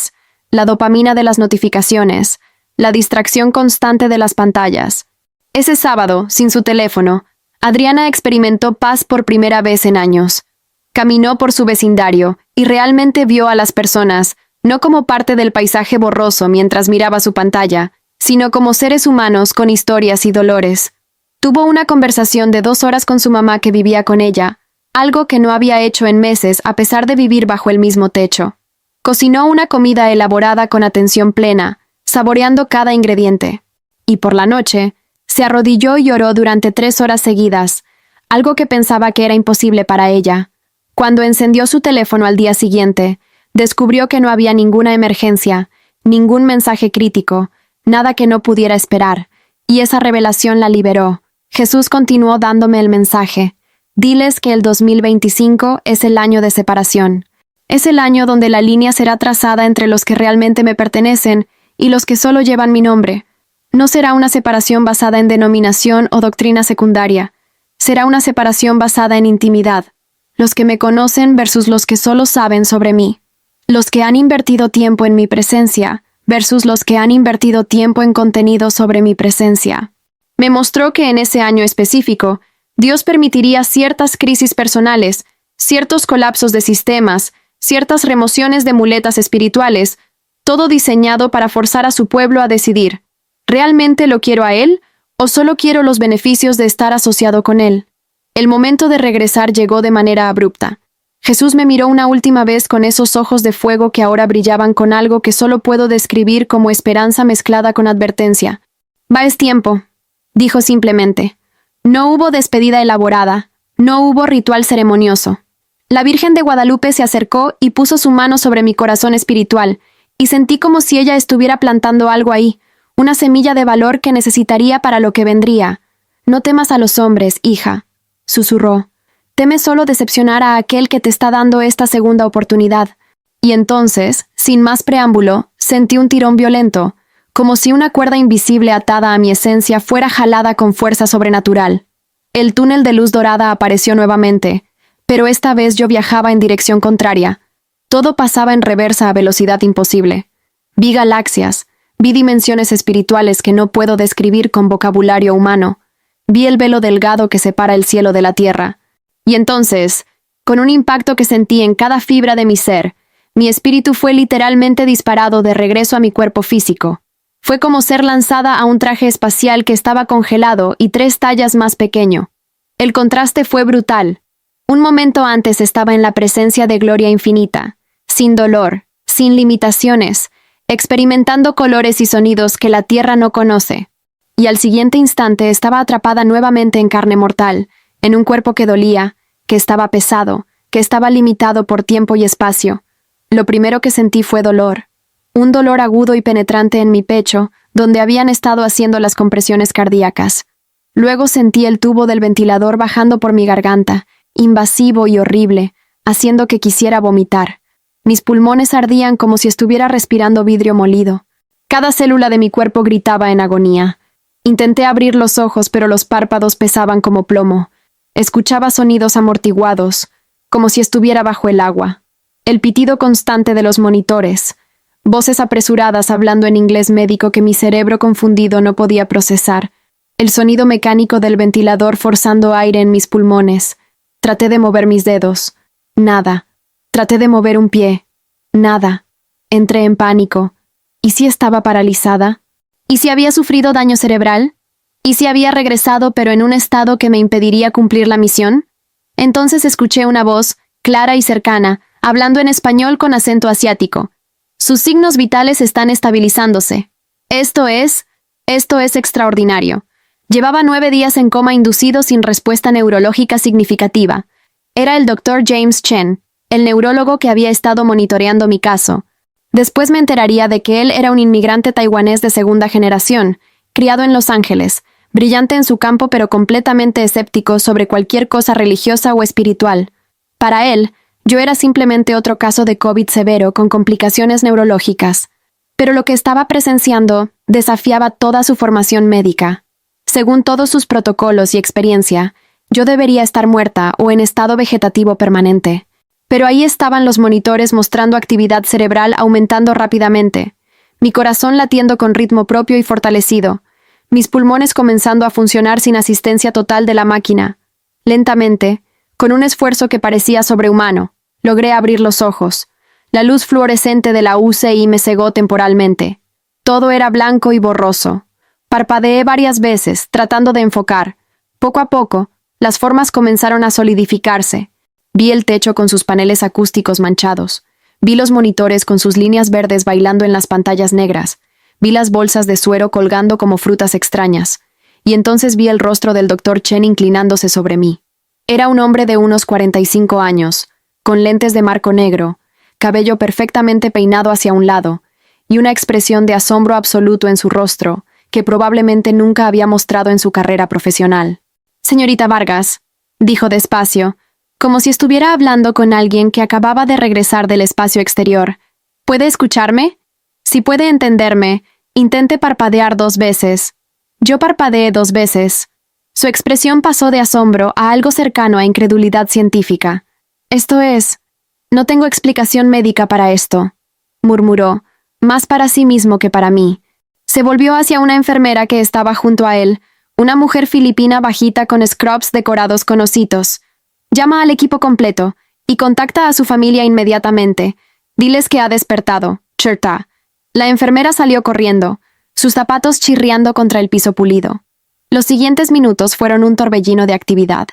la dopamina de las notificaciones, la distracción constante de las pantallas. Ese sábado, sin su teléfono, Adriana experimentó paz por primera vez en años. Caminó por su vecindario y realmente vio a las personas, no como parte del paisaje borroso mientras miraba su pantalla, sino como seres humanos con historias y dolores. Tuvo una conversación de 2 horas con su mamá que vivía con ella, algo que no había hecho en meses a pesar de vivir bajo el mismo techo. Cocinó una comida elaborada con atención plena, saboreando cada ingrediente. Y por la noche, se arrodilló y oró durante 3 horas seguidas, algo que pensaba que era imposible para ella. Cuando encendió su teléfono al día siguiente, descubrió que no había ninguna emergencia, ningún mensaje crítico, nada que no pudiera esperar, y esa revelación la liberó. Jesús continuó dándome el mensaje: diles que el 2025 es el año de separación. Es el año donde la línea será trazada entre los que realmente me pertenecen y los que solo llevan mi nombre. No será una separación basada en denominación o doctrina secundaria. Será una separación basada en intimidad. Los que me conocen versus los que solo saben sobre mí. Los que han invertido tiempo en mi presencia versus los que han invertido tiempo en contenido sobre mi presencia. Me mostró que en ese año específico, Dios permitiría ciertas crisis personales, ciertos colapsos de sistemas, ciertas remociones de muletas espirituales, todo diseñado para forzar a su pueblo a decidir: ¿realmente lo quiero a Él o solo quiero los beneficios de estar asociado con Él? El momento de regresar llegó de manera abrupta. Jesús me miró una última vez con esos ojos de fuego que ahora brillaban con algo que solo puedo describir como esperanza mezclada con advertencia. «Va, es tiempo», dijo simplemente. No hubo despedida elaborada, no hubo ritual ceremonioso. La Virgen de Guadalupe se acercó y puso su mano sobre mi corazón espiritual, y sentí como si ella estuviera plantando algo ahí, una semilla de valor que necesitaría para lo que vendría. «No temas a los hombres, hija», susurró. «Teme solo decepcionar a aquel que te está dando esta segunda oportunidad». Y entonces, sin más preámbulo, sentí un tirón violento, como si una cuerda invisible atada a mi esencia fuera jalada con fuerza sobrenatural. El túnel de luz dorada apareció nuevamente, pero esta vez yo viajaba en dirección contraria. Todo pasaba en reversa a velocidad imposible. Vi galaxias, vi dimensiones espirituales que no puedo describir con vocabulario humano. Vi el velo delgado que separa el cielo de la tierra. Y entonces, con un impacto que sentí en cada fibra de mi ser, mi espíritu fue literalmente disparado de regreso a mi cuerpo físico. Fue como ser lanzada a un traje espacial que estaba congelado y 3 tallas más pequeño. El contraste fue brutal. Un momento antes estaba en la presencia de gloria infinita, sin dolor, sin limitaciones, experimentando colores y sonidos que la tierra no conoce. Y al siguiente instante estaba atrapada nuevamente en carne mortal, en un cuerpo que dolía, que estaba pesado, que estaba limitado por tiempo y espacio. Lo primero que sentí fue dolor. Un dolor agudo y penetrante en mi pecho, donde habían estado haciendo las compresiones cardíacas. Luego sentí el tubo del ventilador bajando por mi garganta, invasivo y horrible, haciendo que quisiera vomitar. Mis pulmones ardían como si estuviera respirando vidrio molido. Cada célula de mi cuerpo gritaba en agonía. Intenté abrir los ojos, pero los párpados pesaban como plomo. Escuchaba sonidos amortiguados, como si estuviera bajo el agua. El pitido constante de los monitores. Voces apresuradas hablando en inglés médico que mi cerebro confundido no podía procesar. El sonido mecánico del ventilador forzando aire en mis pulmones. Traté de mover mis dedos. Nada. Traté de mover un pie. Nada. Entré en pánico. ¿Y si estaba paralizada? ¿Y si había sufrido daño cerebral? ¿Y si había regresado pero en un estado que me impediría cumplir la misión? Entonces escuché una voz, clara y cercana, hablando en español con acento asiático. Sus signos vitales están estabilizándose. Esto es extraordinario. Llevaba 9 días en coma inducido sin respuesta neurológica significativa. Era el Dr. James Chen, el neurólogo que había estado monitoreando mi caso. Después me enteraría de que él era un inmigrante taiwanés de segunda generación, criado en Los Ángeles, brillante en su campo pero completamente escéptico sobre cualquier cosa religiosa o espiritual. Para él, yo era simplemente otro caso de COVID severo con complicaciones neurológicas. Pero lo que estaba presenciando desafiaba toda su formación médica. Según todos sus protocolos y experiencia, yo debería estar muerta o en estado vegetativo permanente. Pero ahí estaban los monitores mostrando actividad cerebral aumentando rápidamente, mi corazón latiendo con ritmo propio y fortalecido, mis pulmones comenzando a funcionar sin asistencia total de la máquina. Lentamente, con un esfuerzo que parecía sobrehumano, logré abrir los ojos. La luz fluorescente de la UCI me cegó temporalmente. Todo era blanco y borroso. Parpadeé varias veces, tratando de enfocar. Poco a poco, las formas comenzaron a solidificarse. Vi el techo con sus paneles acústicos manchados. Vi los monitores con sus líneas verdes bailando en las pantallas negras. Vi las bolsas de suero colgando como frutas extrañas. Y entonces vi el rostro del Dr. Chen inclinándose sobre mí. Era un hombre de unos 45 años, con lentes de marco negro, cabello perfectamente peinado hacia un lado, y una expresión de asombro absoluto en su rostro, que probablemente nunca había mostrado en su carrera profesional. «Señorita Vargas», dijo despacio, como si estuviera hablando con alguien que acababa de regresar del espacio exterior. «¿Puede escucharme? Si puede entenderme, intente parpadear 2 veces». Yo parpadeé 2 veces. Su expresión pasó de asombro a algo cercano a incredulidad científica. No tengo explicación médica para esto», murmuró, más para sí mismo que para mí. Se volvió hacia una enfermera que estaba junto a él, una mujer filipina bajita con scrubs decorados con ositos. «Llama al equipo completo y contacta a su familia inmediatamente. Diles que ha despertado, Cherta». La enfermera salió corriendo, sus zapatos chirriando contra el piso pulido. Los siguientes minutos fueron un torbellino de actividad.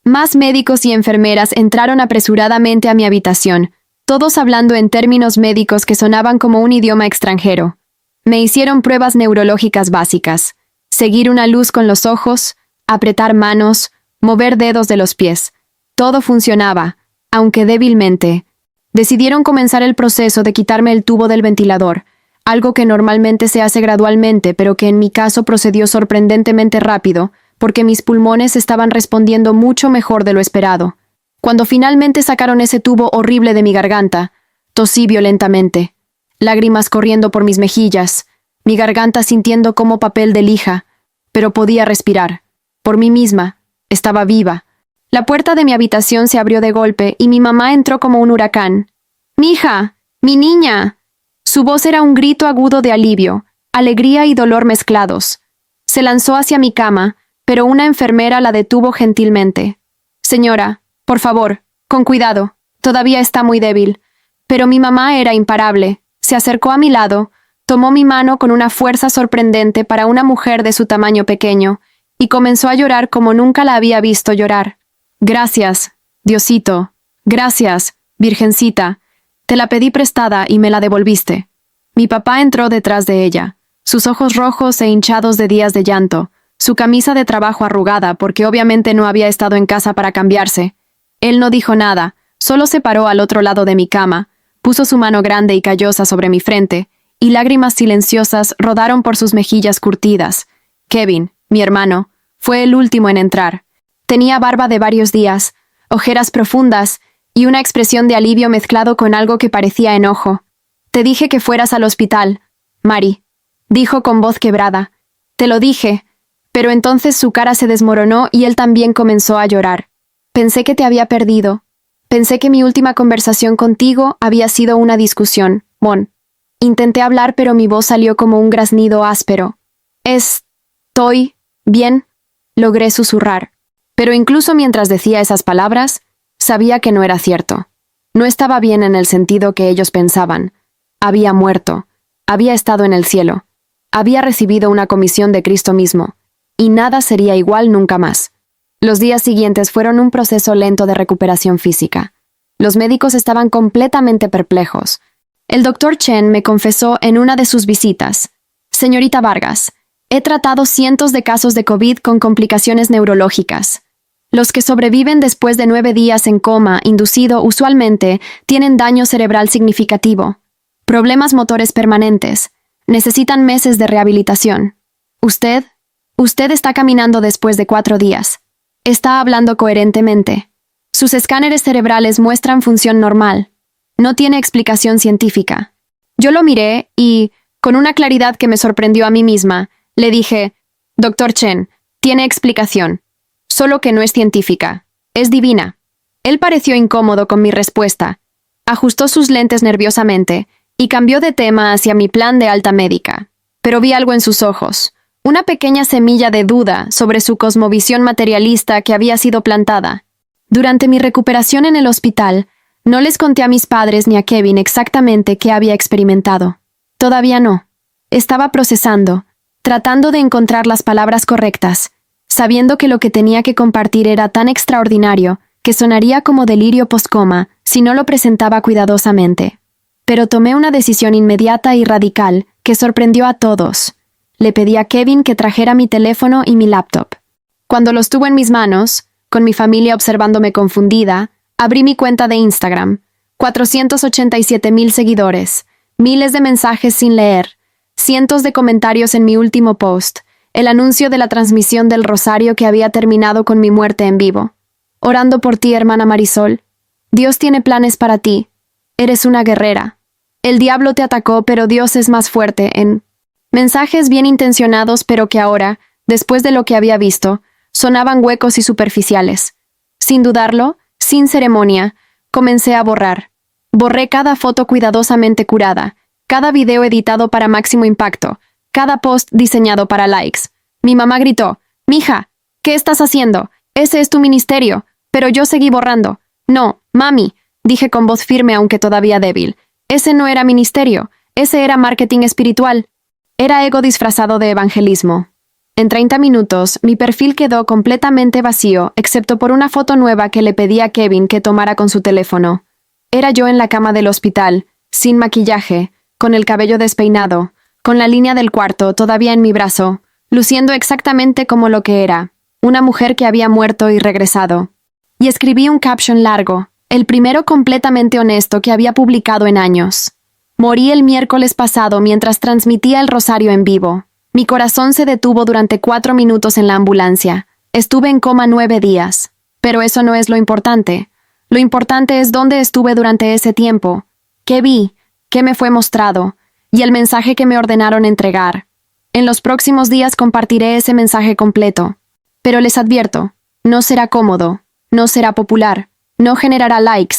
Más médicos y enfermeras entraron apresuradamente a mi habitación, todos hablando en términos médicos que sonaban como un idioma extranjero. Me hicieron pruebas neurológicas básicas: seguir una luz con los ojos, apretar manos, mover dedos de los pies. Todo funcionaba, aunque débilmente. Decidieron comenzar el proceso de quitarme el tubo del ventilador, algo que normalmente se hace gradualmente, pero que en mi caso procedió sorprendentemente rápido, porque mis pulmones estaban respondiendo mucho mejor de lo esperado. Cuando finalmente sacaron ese tubo horrible de mi garganta, tosí violentamente, lágrimas corriendo por mis mejillas, mi garganta sintiendo como papel de lija, pero podía respirar. Por mí misma, estaba viva. La puerta de mi habitación se abrió de golpe y mi mamá entró como un huracán. «¡Mija! ¡Mi niña!». Su voz era un grito agudo de alivio, alegría y dolor mezclados. Se lanzó hacia mi cama, pero una enfermera la detuvo gentilmente. Señora, por favor, con cuidado, todavía está muy débil. Pero mi mamá era imparable. Se acercó a mi lado, tomó mi mano con una fuerza sorprendente para una mujer de su tamaño pequeño, y comenzó a llorar como nunca la había visto llorar. Gracias, Diosito. Gracias, Virgencita. Te la pedí prestada y me la devolviste. Mi papá entró detrás de ella, sus ojos rojos e hinchados de días de llanto, su camisa de trabajo arrugada porque obviamente no había estado en casa para cambiarse. Él no dijo nada, solo se paró al otro lado de mi cama, puso su mano grande y callosa sobre mi frente, y lágrimas silenciosas rodaron por sus mejillas curtidas. Kevin, mi hermano, fue el último en entrar. Tenía barba de varios días, ojeras profundas y una expresión de alivio mezclado con algo que parecía enojo. Te dije que fueras al hospital, Mary, dijo con voz quebrada. Te lo dije. Pero entonces su cara se desmoronó y él también comenzó a llorar. Pensé que te había perdido. Pensé que mi última conversación contigo había sido una discusión, Mon. Intenté hablar, pero mi voz salió como un graznido áspero. Estoy bien, logré susurrar. Pero incluso mientras decía esas palabras, sabía que no era cierto. No estaba bien en el sentido que ellos pensaban. Había muerto. Había estado en el cielo. Había recibido una comisión de Cristo mismo. Y nada sería igual nunca más. Los días siguientes fueron un proceso lento de recuperación física. Los médicos estaban completamente perplejos. El doctor Chen me confesó en una de sus visitas: Señorita Vargas, he tratado cientos de casos de COVID con complicaciones neurológicas. Los que sobreviven después de 9 días en coma inducido usualmente tienen daño cerebral significativo, problemas motores permanentes, necesitan meses de rehabilitación. Usted está caminando después de 4 días. Está hablando coherentemente. Sus escáneres cerebrales muestran función normal. No tiene explicación científica. Yo lo miré y, con una claridad que me sorprendió a mí misma, le dije: Dr. Chen, tiene explicación. Solo que no es científica. Es divina. Él pareció incómodo con mi respuesta. Ajustó sus lentes nerviosamente y cambió de tema hacia mi plan de alta médica. Pero vi algo en sus ojos. Una pequeña semilla de duda sobre su cosmovisión materialista que había sido plantada. Durante mi recuperación en el hospital, no les conté a mis padres ni a Kevin exactamente qué había experimentado. Todavía no. Estaba procesando, tratando de encontrar las palabras correctas, sabiendo que lo que tenía que compartir era tan extraordinario que sonaría como delirio postcoma si no lo presentaba cuidadosamente. Pero tomé una decisión inmediata y radical que sorprendió a todos. Le pedí a Kevin que trajera mi teléfono y mi laptop. Cuando los tuvo en mis manos, con mi familia observándome confundida, abrí mi cuenta de Instagram. 487,000 seguidores, miles de mensajes sin leer, cientos de comentarios en mi último post, el anuncio de la transmisión del rosario que había terminado con mi muerte en vivo. Orando por ti, hermana Marisol. Dios tiene planes para ti. Eres una guerrera. El diablo te atacó, pero Dios es más fuerte en... Mensajes bien intencionados, pero que ahora, después de lo que había visto, sonaban huecos y superficiales. Sin dudarlo, sin ceremonia, comencé a borrar. Borré cada foto cuidadosamente curada, cada video editado para máximo impacto, cada post diseñado para likes. Mi mamá gritó: «Mija, ¿qué estás haciendo? Ese es tu ministerio». Pero yo seguí borrando. «No, mami», dije con voz firme aunque todavía débil. «Ese no era ministerio, ese era marketing espiritual». Era ego disfrazado de evangelismo. En 30 minutos, mi perfil quedó completamente vacío, excepto por una foto nueva que le pedí a Kevin que tomara con su teléfono. Era yo en la cama del hospital, sin maquillaje, con el cabello despeinado, con la línea del cuarto todavía en mi brazo, luciendo exactamente como lo que era, una mujer que había muerto y regresado. Y escribí un caption largo, el primero completamente honesto que había publicado en años. Morí el miércoles pasado mientras transmitía el rosario en vivo. Mi corazón se detuvo durante 4 minutos en la ambulancia. Estuve en coma 9 días. Pero eso no es lo importante. Lo importante es dónde estuve durante ese tiempo, qué vi, qué me fue mostrado, y el mensaje que me ordenaron entregar. En los próximos días compartiré ese mensaje completo. Pero les advierto, no será cómodo, no será popular, no generará likes.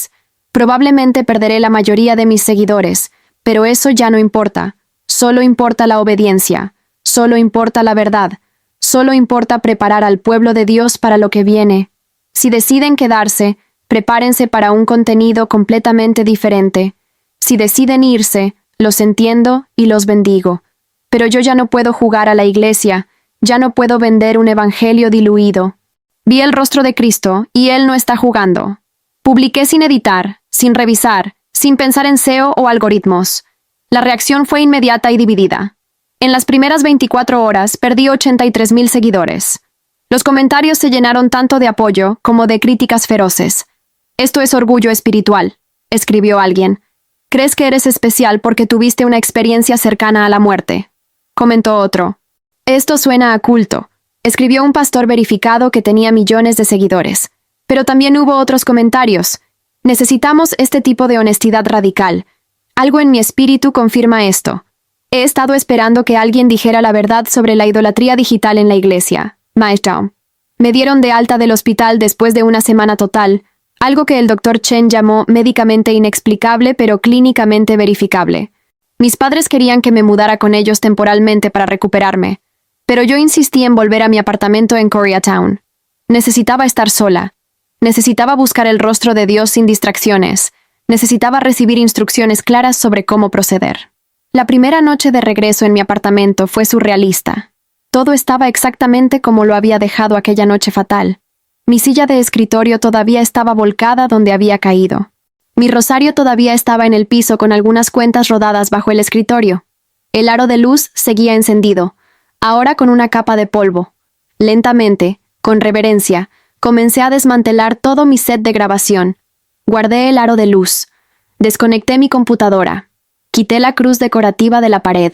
Probablemente perderé la mayoría de mis seguidores, pero eso ya no importa. Solo importa la obediencia. Solo importa la verdad. Solo importa preparar al pueblo de Dios para lo que viene. Si deciden quedarse, prepárense para un contenido completamente diferente. Si deciden irse, los entiendo y los bendigo. Pero yo ya no puedo jugar a la iglesia, ya no puedo vender un evangelio diluido. Vi el rostro de Cristo y Él no está jugando. Publiqué sin editar, sin revisar, sin pensar en SEO o algoritmos. La reacción fue inmediata y dividida. En las primeras 24 horas perdí 83,000 seguidores. Los comentarios se llenaron tanto de apoyo como de críticas feroces. «Esto es orgullo espiritual», escribió alguien. «Crees que eres especial porque tuviste una experiencia cercana a la muerte», comentó otro. «Esto suena a culto», escribió un pastor verificado que tenía millones de seguidores. Pero también hubo otros comentarios. «Necesitamos este tipo de honestidad radical. Algo en mi espíritu confirma esto. He estado esperando que alguien dijera la verdad sobre la idolatría digital en la iglesia. Maestro. Me dieron de alta del hospital después de una semana total, algo que el Dr. Chen llamó médicamente inexplicable pero clínicamente verificable. Mis padres querían que me mudara con ellos temporalmente para recuperarme, pero yo insistí en volver a mi apartamento en Koreatown. Necesitaba estar sola. Necesitaba buscar el rostro de Dios sin distracciones. Necesitaba recibir instrucciones claras sobre cómo proceder. La primera noche de regreso en mi apartamento fue surrealista. Todo estaba exactamente como lo había dejado aquella noche fatal. Mi silla de escritorio todavía estaba volcada donde había caído. Mi rosario todavía estaba en el piso con algunas cuentas rodadas bajo el escritorio. El aro de luz seguía encendido, ahora con una capa de polvo. Lentamente, con reverencia, comencé a desmantelar todo mi set de grabación. Guardé el aro de luz. Desconecté mi computadora. Quité la cruz decorativa de la pared.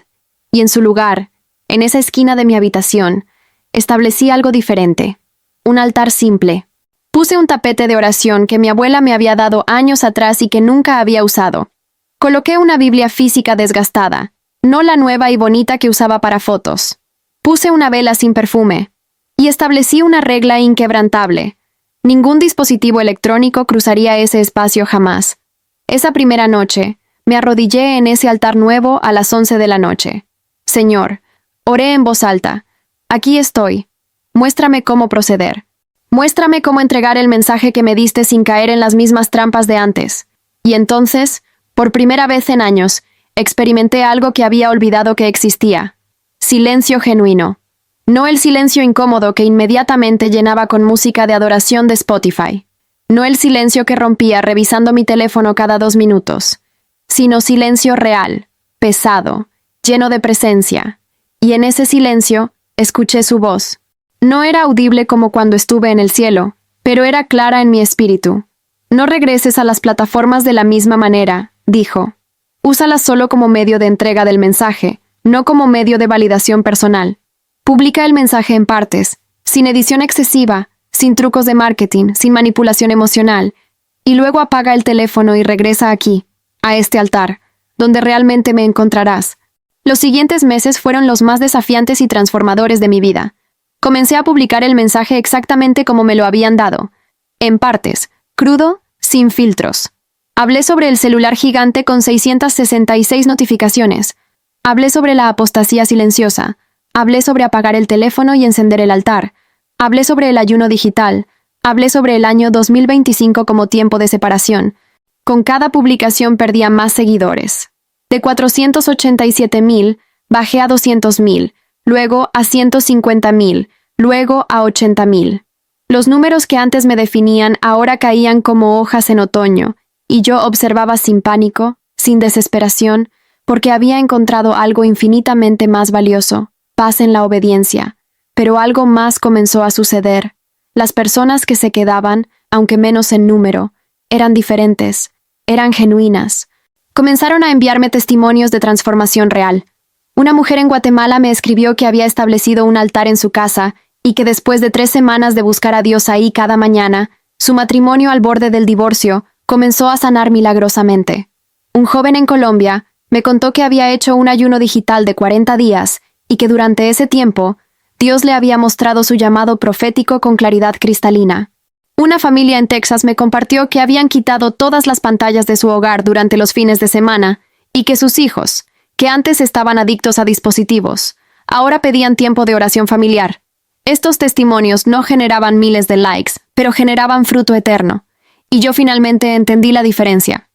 Y en su lugar, en esa esquina de mi habitación, establecí algo diferente. Un altar simple. Puse un tapete de oración que mi abuela me había dado años atrás y que nunca había usado. Coloqué una Biblia física desgastada, no la nueva y bonita que usaba para fotos. Puse una vela sin perfume. Y establecí una regla inquebrantable. Ningún dispositivo electrónico cruzaría ese espacio jamás. Esa primera noche, me arrodillé en ese altar nuevo a las 11 de la noche. Señor, oré en voz alta. Aquí estoy. Muéstrame cómo proceder. Muéstrame cómo entregar el mensaje que me diste sin caer en las mismas trampas de antes. Y entonces, por primera vez en años, experimenté algo que había olvidado que existía. Silencio genuino. No el silencio incómodo que inmediatamente llenaba con música de adoración de Spotify. No el silencio que rompía revisando mi teléfono cada 2 minutos. Sino silencio real, pesado, lleno de presencia. Y en ese silencio, escuché su voz. No era audible como cuando estuve en el cielo, pero era clara en mi espíritu. No regreses a las plataformas de la misma manera, dijo. Úsalas solo como medio de entrega del mensaje, no como medio de validación personal. Publica el mensaje en partes, sin edición excesiva, sin trucos de marketing, sin manipulación emocional, y luego apaga el teléfono y regresa aquí, a este altar, donde realmente me encontrarás. Los siguientes meses fueron los más desafiantes y transformadores de mi vida. Comencé a publicar el mensaje exactamente como me lo habían dado, en partes, crudo, sin filtros. Hablé sobre el celular gigante con 666 notificaciones. Hablé sobre la apostasía silenciosa. Hablé sobre apagar el teléfono y encender el altar. Hablé sobre el ayuno digital. Hablé sobre el año 2025 como tiempo de separación. Con cada publicación perdía más seguidores. De 487,000, bajé a 200,000, luego a 150,000, luego a 80,000. Los números que antes me definían ahora caían como hojas en otoño, y yo observaba sin pánico, sin desesperación, porque había encontrado algo infinitamente más valioso, paz en la obediencia. Pero algo más comenzó a suceder. Las personas que se quedaban, aunque menos en número, eran diferentes, eran genuinas. Comenzaron a enviarme testimonios de transformación real. Una mujer en Guatemala me escribió que había establecido un altar en su casa y que después de 3 semanas de buscar a Dios ahí cada mañana, su matrimonio al borde del divorcio comenzó a sanar milagrosamente. Un joven en Colombia me contó que había hecho un ayuno digital de 40 días y que durante ese tiempo, Dios le había mostrado su llamado profético con claridad cristalina. Una familia en Texas me compartió que habían quitado todas las pantallas de su hogar durante los fines de semana y que sus hijos, que antes estaban adictos a dispositivos, ahora pedían tiempo de oración familiar. Estos testimonios no generaban miles de likes, pero generaban fruto eterno. Y yo finalmente entendí la diferencia.